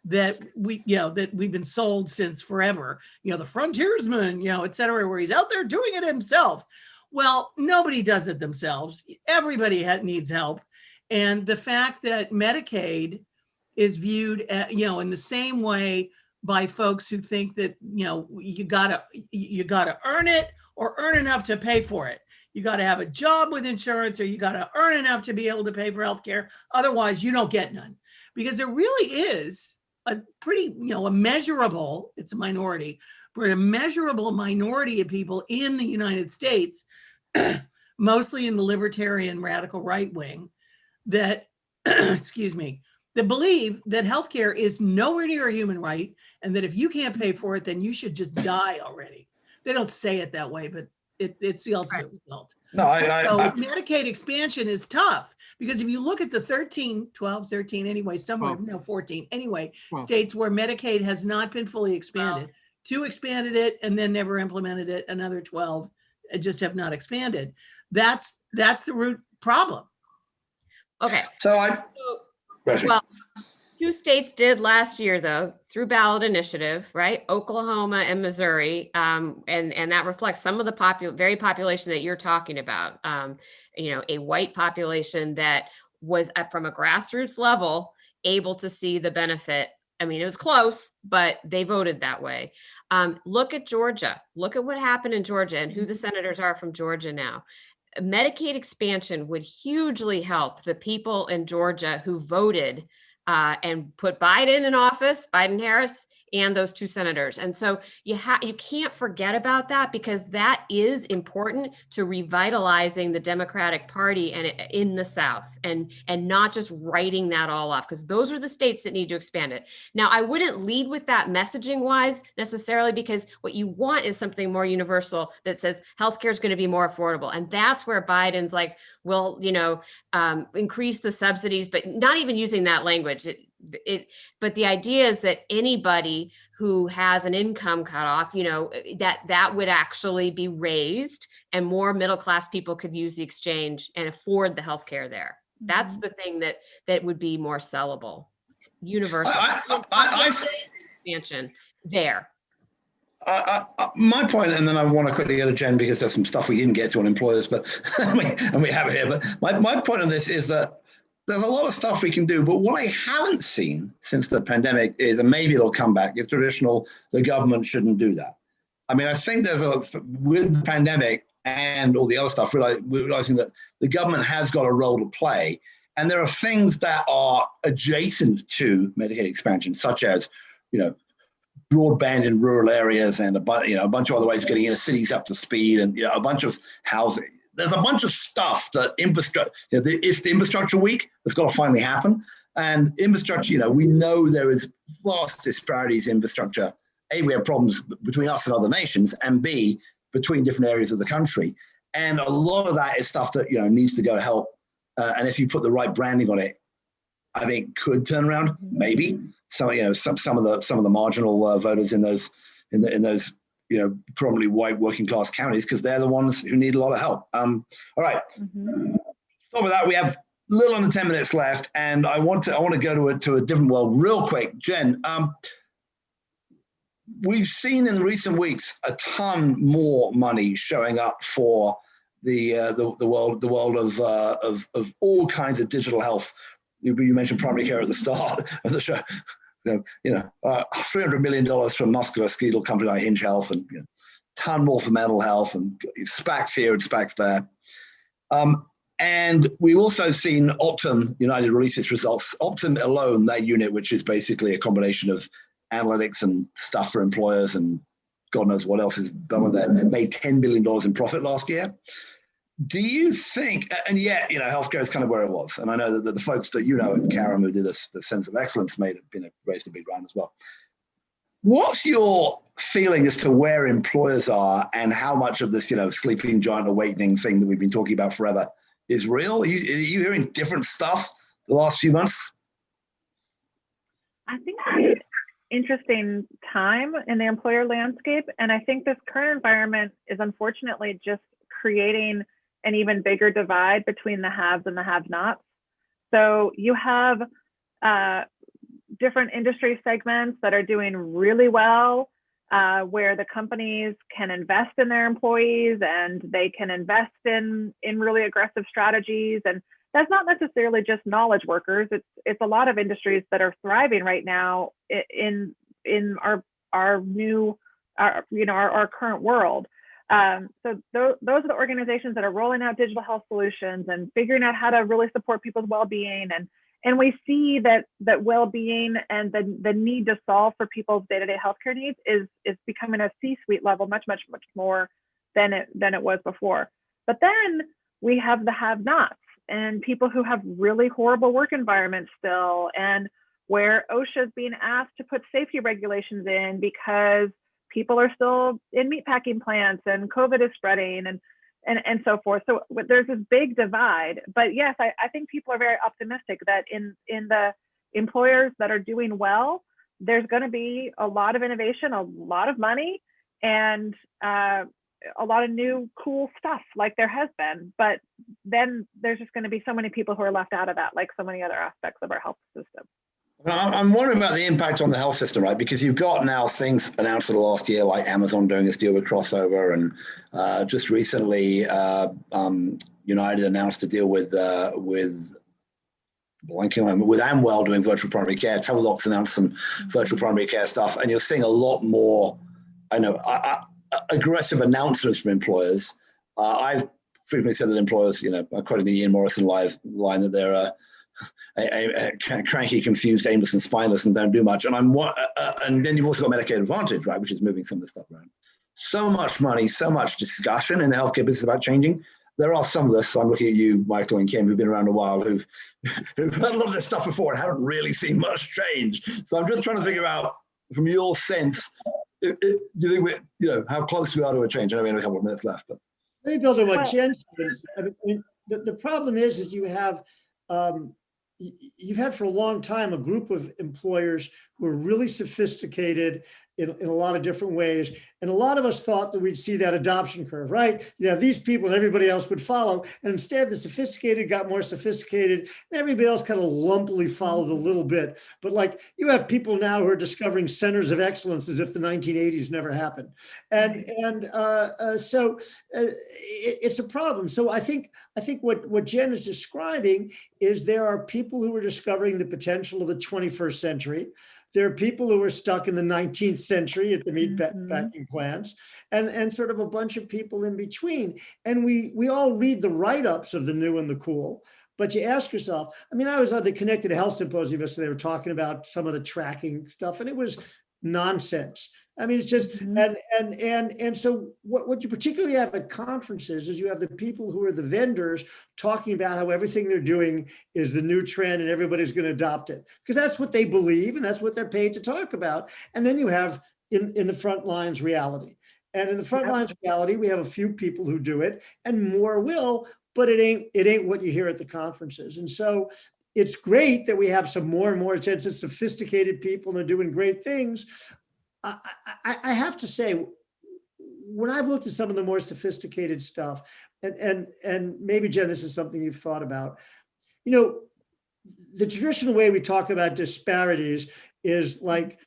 that we've been sold since forever, the frontiersman, et cetera, where he's out there doing it himself. Well, nobody does it themselves. Everybody needs help. And the fact that Medicaid is viewed, in the same way by folks who think that, you gotta earn it or earn enough to pay for it. You got to have a job with insurance, or you got to earn enough to be able to pay for healthcare. Otherwise, you don't get none. Because there really is a pretty, a measurable, it's a minority, but a measurable minority of people in the United States, mostly in the libertarian radical right wing, that, that believe that healthcare is nowhere near a human right, and that if you can't pay for it, then you should just die already. They don't say it that way, but it's the ultimate result. No, Medicaid expansion is tough, because if you look at the 13 anyway, 14 anyway, 12 states where Medicaid has not been fully expanded, 2 expanded it and then never implemented it, another 12 just have not expanded. That's the root problem. Okay. So 2 states did last year, though, through ballot initiative, right? Oklahoma and Missouri. And that reflects some of the very population that you're talking about. A white population that was from a grassroots level able to see the benefit. I mean, it was close, but they voted that way. Look at Georgia. Look at what happened in Georgia and who the senators are from Georgia now. Medicaid expansion would hugely help the people in Georgia who voted and put Biden in office, Biden-Harris, and those 2 senators. And so you can't forget about that, because that is important to revitalizing the Democratic Party and in the South, and not just writing that all off, because those are the states that need to expand it. Now, I wouldn't lead with that messaging wise necessarily, because what you want is something more universal that says healthcare is going to be more affordable. And that's where Biden's like, well, increase the subsidies, but not even using that language. But the idea is that anybody who has an income cutoff, that would actually be raised, and more middle-class people could use the exchange and afford the healthcare there. That's the thing that would be more sellable, universal expansion there. My point, and then I want to quickly go to Jen, because there's some stuff we didn't get to on employers, but and we have it here. But my point on this is that there's a lot of stuff we can do, but what I haven't seen since the pandemic is, and maybe it'll come back, is traditional, the government shouldn't do that. I mean, I think with the pandemic and all the other stuff, realizing that the government has got a role to play. And there are things that are adjacent to Medicaid expansion, such as, broadband in rural areas, and a bunch of other ways of getting inner cities up to speed, and a bunch of housing. There's a bunch of stuff that infrastructure. It's the infrastructure week that's got to finally happen. And infrastructure, we know there is vast disparities in infrastructure. A, we have problems between us and other nations, and B, between different areas of the country. And a lot of that is stuff that needs to go help. And if you put the right branding on it, I think could turn around, maybe. So some of the marginal voters in those probably white working class counties, because they're the ones who need a lot of help. All right. So with that, we have a little under 10 minutes left, and I want to go to a different world real quick. Jen, we've seen in recent weeks a ton more money showing up for the world of all kinds of digital health. You mentioned primary care at the start of the show. $300 million from musculoskeletal company like Hinge Health, and ton more for mental health, and SPACs here and SPACs there. And we've also seen Optum United release its results. Optum alone, that unit, which is basically a combination of analytics and stuff for employers and God knows what else is done with that, made $10 billion in profit last year. Do you think, and yet, healthcare is kind of where it was. And I know that the folks that at Carrum who do this, the Sense of Excellence, raised a big round as well. What's your feeling as to where employers are, and how much of this, sleeping giant awakening thing that we've been talking about forever is real? Are you hearing different stuff the last few months? I think it's an interesting time in the employer landscape. And I think this current environment is unfortunately just creating an even bigger divide between the haves and the have-nots. So you have different industry segments that are doing really well, where the companies can invest in their employees, and they can invest in really aggressive strategies. And that's not necessarily just knowledge workers. It's a lot of industries that are thriving right now in our current world. So those are the organizations that are rolling out digital health solutions and figuring out how to really support people's well-being. And we see that well-being and the need to solve for people's day-to-day healthcare needs is becoming a C-suite level much more than it was before. But then we have the have-nots, and people who have really horrible work environments still, and where OSHA is being asked to put safety regulations in because people are still in meatpacking plants and COVID is spreading and so forth. So there's this big divide. But yes, I think people are very optimistic that in the employers that are doing well, there's going to be a lot of innovation, a lot of money, and a lot of new cool stuff like there has been. But then there's just going to be so many people who are left out of that, like so many other aspects of our health system. I'm wondering about the impact on the health system, right? Because you've got now things announced in the last year, like Amazon doing this deal with Crossover, and just recently United announced a deal with Amwell doing virtual primary care. Teladoc's announced some virtual primary care stuff, and you're seeing a lot more, aggressive announcements from employers. I've frequently said that employers, I quoted the Ian Morrison line that they're cranky, confused, aimless, and spineless, and don't do much. And then you've also got Medicare Advantage, right, which is moving some of the stuff around. So much money, so much discussion in the healthcare business about changing. There are some of us, I'm looking at you, Michael and Kim, who've been around a while, who've heard a lot of this stuff before and haven't really seen much change. So I'm just trying to figure out, from your sense, do you think how close we are to a change? I know we have a couple of minutes left, but Let me build on what Jen said. I mean, the problem is you have you've had for a long time a group of employers who are really sophisticated in a lot of different ways. And a lot of us thought that we'd see that adoption curve, right? These people and everybody else would follow. And instead, the sophisticated got more sophisticated and everybody else kind of lumpily followed a little bit. But like you have people now who are discovering centers of excellence as if the 1980s never happened. So it's a problem. So I think what Jen is describing is there are people who are discovering the potential of the 21st century. There are people who are stuck in the 19th century at the meat packing plants, and sort of a bunch of people in between. And we all read the write-ups of the new and the cool, but you ask yourself, I mean, I was at the Connected Health Symposium yesterday, they were talking about some of the tracking stuff, and it was nonsense. I mean, it's just, and so what you particularly have at conferences is you have the people who are the vendors talking about how everything they're doing is the new trend and everybody's going to adopt it because that's what they believe and that's what they're paid to talk about. And then you have in the front lines reality. And in the front lines reality, we have a few people who do it and more will, but it ain't what you hear at the conferences. And so it's great that we have some more and more sophisticated people and they're doing great things. I have to say, when I've looked at some of the more sophisticated stuff, and maybe Jen, this is something you've thought about, the traditional way we talk about disparities is like,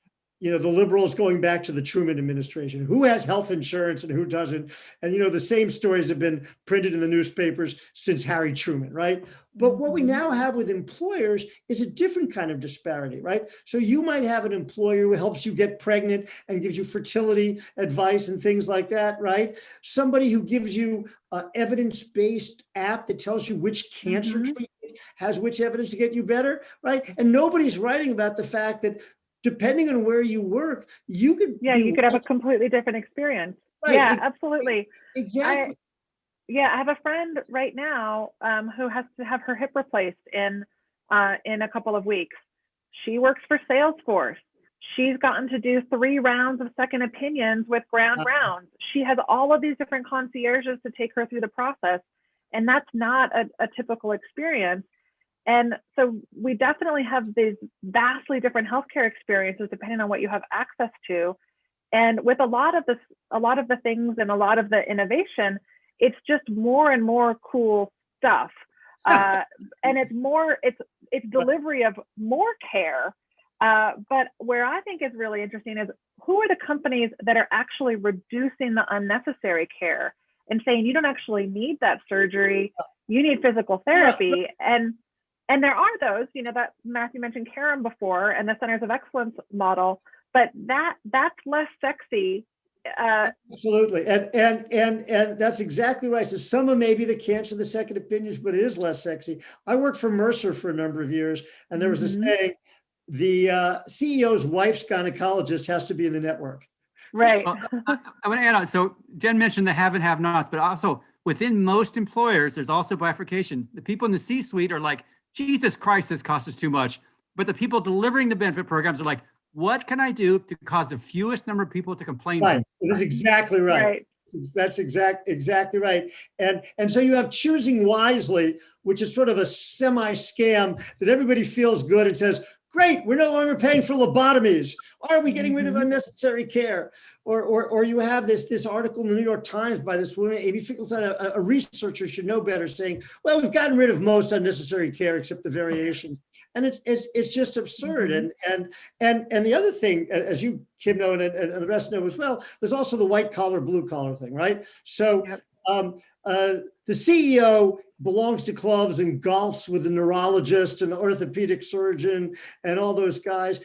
the liberals going back to the Truman administration, who has health insurance and who doesn't. And, the same stories have been printed in the newspapers since Harry Truman, right? But what we now have with employers is a different kind of disparity, right? So you might have an employer who helps you get pregnant and gives you fertility advice and things like that, right? Somebody who gives you an evidence-based app that tells you which cancer treatment has which evidence to get you better, right? And nobody's writing about the fact that depending on where you work, you could you could have a completely different experience. Right. Yeah, absolutely. Exactly. I have a friend right now who has to have her hip replaced in a couple of weeks. She works for Salesforce. She's gotten to do 3 rounds of second opinions with Ground Rounds. She has all of these different concierges to take her through the process, and that's not a typical experience. And so we definitely have these vastly different healthcare experiences depending on what you have access to. And with a lot of the things and a lot of the innovation, it's just more and more cool stuff. And it's delivery of more care. But where I think is really interesting is who are the companies that are actually reducing the unnecessary care and saying you don't actually need that surgery, you need physical therapy. And there are those, that Matthew mentioned Carum before and the Centers of Excellence model, but that's less sexy. Absolutely, and that's exactly right. So some of maybe the cancer, the second opinions, but it is less sexy. I worked for Mercer for a number of years, and there was a saying: the CEO's wife's gynecologist has to be in the network. Right. Well, I want to add on. So Jen mentioned the have and have-nots, but also within most employers, there's also bifurcation. The people in the C-suite are like, Jesus Christ, this costs us too much. But the people delivering the benefit programs are like, what can I do to cause the fewest number of people to complain Right. to? It is exactly right. That's exactly right. And so you have choosing wisely, which is sort of a semi-scam that everybody feels good and says, great, we're no longer paying for lobotomies. Are we getting rid of unnecessary care? Or you have this article in the New York Times by this woman, Amy Finkelstein, a researcher should know better, saying, well, we've gotten rid of most unnecessary care except the variation. And it's just absurd. And the other thing, as you, Kim, know, and the rest know as well, there's also the white collar, blue collar thing, right? So the CEO belongs to clubs and golfs with the neurologist and the orthopedic surgeon and all those guys.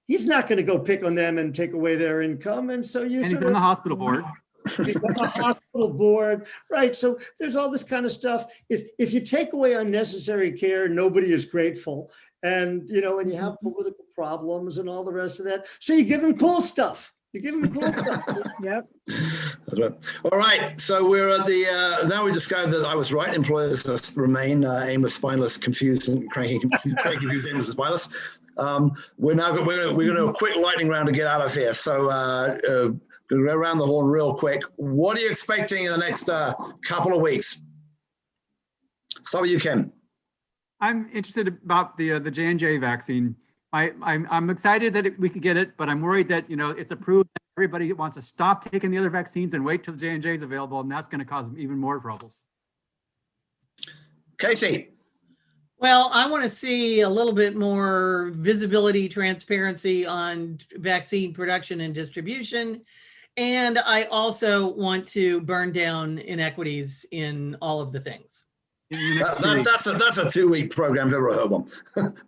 He's not going to go pick on them and take away their income. And so he's on the hospital board. You've got the hospital board, right? So there's all this kind of stuff. If you take away unnecessary care, nobody is grateful. And, you know, and you have political problems and all the rest of that. So you give them cool stuff. You give them cool stuff. Yep. That's right. All right, so we're at the, now we discovered that I was right. Employers must remain aimless, spineless, confused, and cranky, confused, aimless, and spineless. We're going to do a quick lightning round to get out of here. So going to go around the horn real quick. What are you expecting in the next couple of weeks? Start with you, Ken. I'm interested about the J&J vaccine. I'm excited that we could get it, but I'm worried that, you know, it's approved. Everybody wants to stop taking the other vaccines and wait till the J&J is available, and that's going to cause even more troubles. Casey. Well, I want to see a little bit more visibility, transparency on vaccine production and distribution. And I also want to burn down inequities in all of the things. That's a 2-week program, if ever heard one.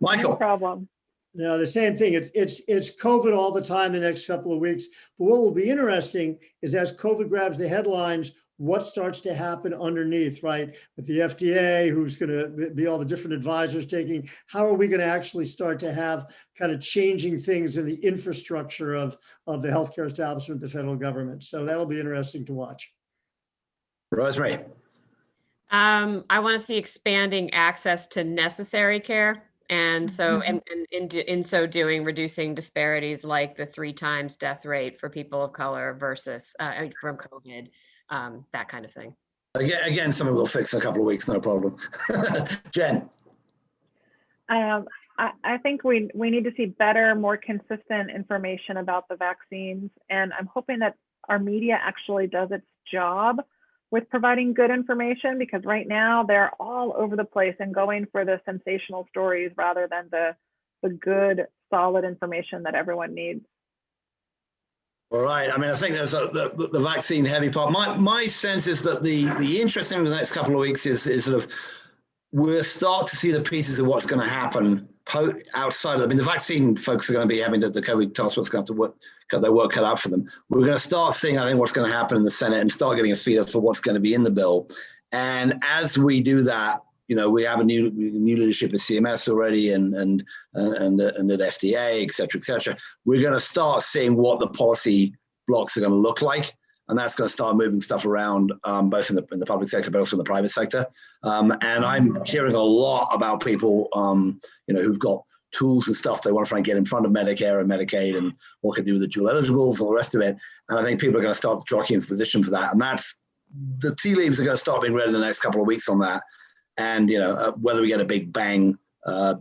Michael. No problem. No, the same thing. It's COVID all the time the next couple of weeks. But what will be interesting is as COVID grabs the headlines, what starts to happen underneath, right? With the FDA, who's going to be all the different advisors taking, how are we going to actually start to have kind of changing things in the infrastructure of the healthcare establishment, the federal government? So that'll be interesting to watch. Rosemary. I want to see expanding access to necessary care. And so, and in so doing, reducing disparities like the 3 times death rate for people of color versus from COVID, that kind of thing. Again, something we'll fix in a couple of weeks, no problem. Jen. I think we need to see better, more consistent information about the vaccines. And I'm hoping that our media actually does its job with providing good information, because right now they're all over the place and going for the sensational stories rather than the good, solid information that everyone needs. All right. I mean, I think there's the vaccine heavy part. My sense is that the interest in the next couple of weeks is sort of we'll start to see the pieces of what's going to happen outside of. I mean, the vaccine folks are going to be having the COVID task force going to have to got their work cut out for them. We're going to start seeing, I think, what's going to happen in the Senate and start getting a feel for what's going to be in the bill. And as we do that, you know, we have a new leadership at CMS already and at FDA, et cetera, we're going to start seeing what the policy blocks are going to look like. And that's going to start moving stuff around, both in the public sector, but also in the private sector. And I'm hearing a lot about people, you know, who've got tools and stuff they want to try and get in front of Medicare and Medicaid and what can do with the dual eligibles and all the rest of it. And I think people are going to start jockeying for position for that. And that's the tea leaves are going to start being read in the next couple of weeks on that. And, you know, whether we get a big bang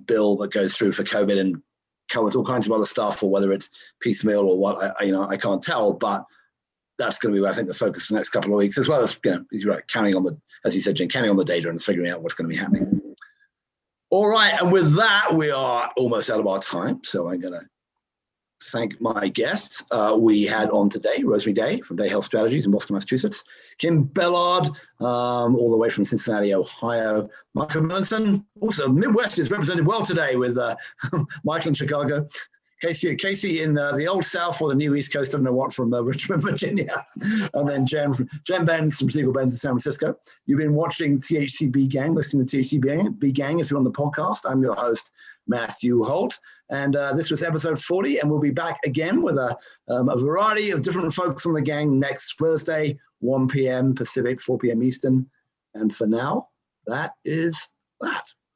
bill that goes through for COVID and covers all kinds of other stuff, or whether it's piecemeal or what, I can't tell. But that's going to be, I think, the focus for the next couple of weeks, as well as, you know, as you're right, counting on the, as you said, Jen, counting on the data and figuring out what's going to be happening. All right, and with that, we are almost out of our time. So I'm going to thank my guests. We had on today Rosemary Day from Day Health Strategies in Boston, Massachusetts, Kim Bellard, all the way from Cincinnati, Ohio, Michael Merlinson, also Midwest is represented well today with Michael in Chicago, Casey in the Old South or the New East Coast, I don't know what, from Richmond, Virginia, and then Jen Benz from Siegel Benz in San Francisco. You've been watching THCB Gang, listening to THCB Gang if you're on the podcast. I'm your host, Matthew Holt, and this was episode 40, and we'll be back again with a variety of different folks on the gang next Thursday, 1 p.m. Pacific, 4 p.m. Eastern. And for now, that is that.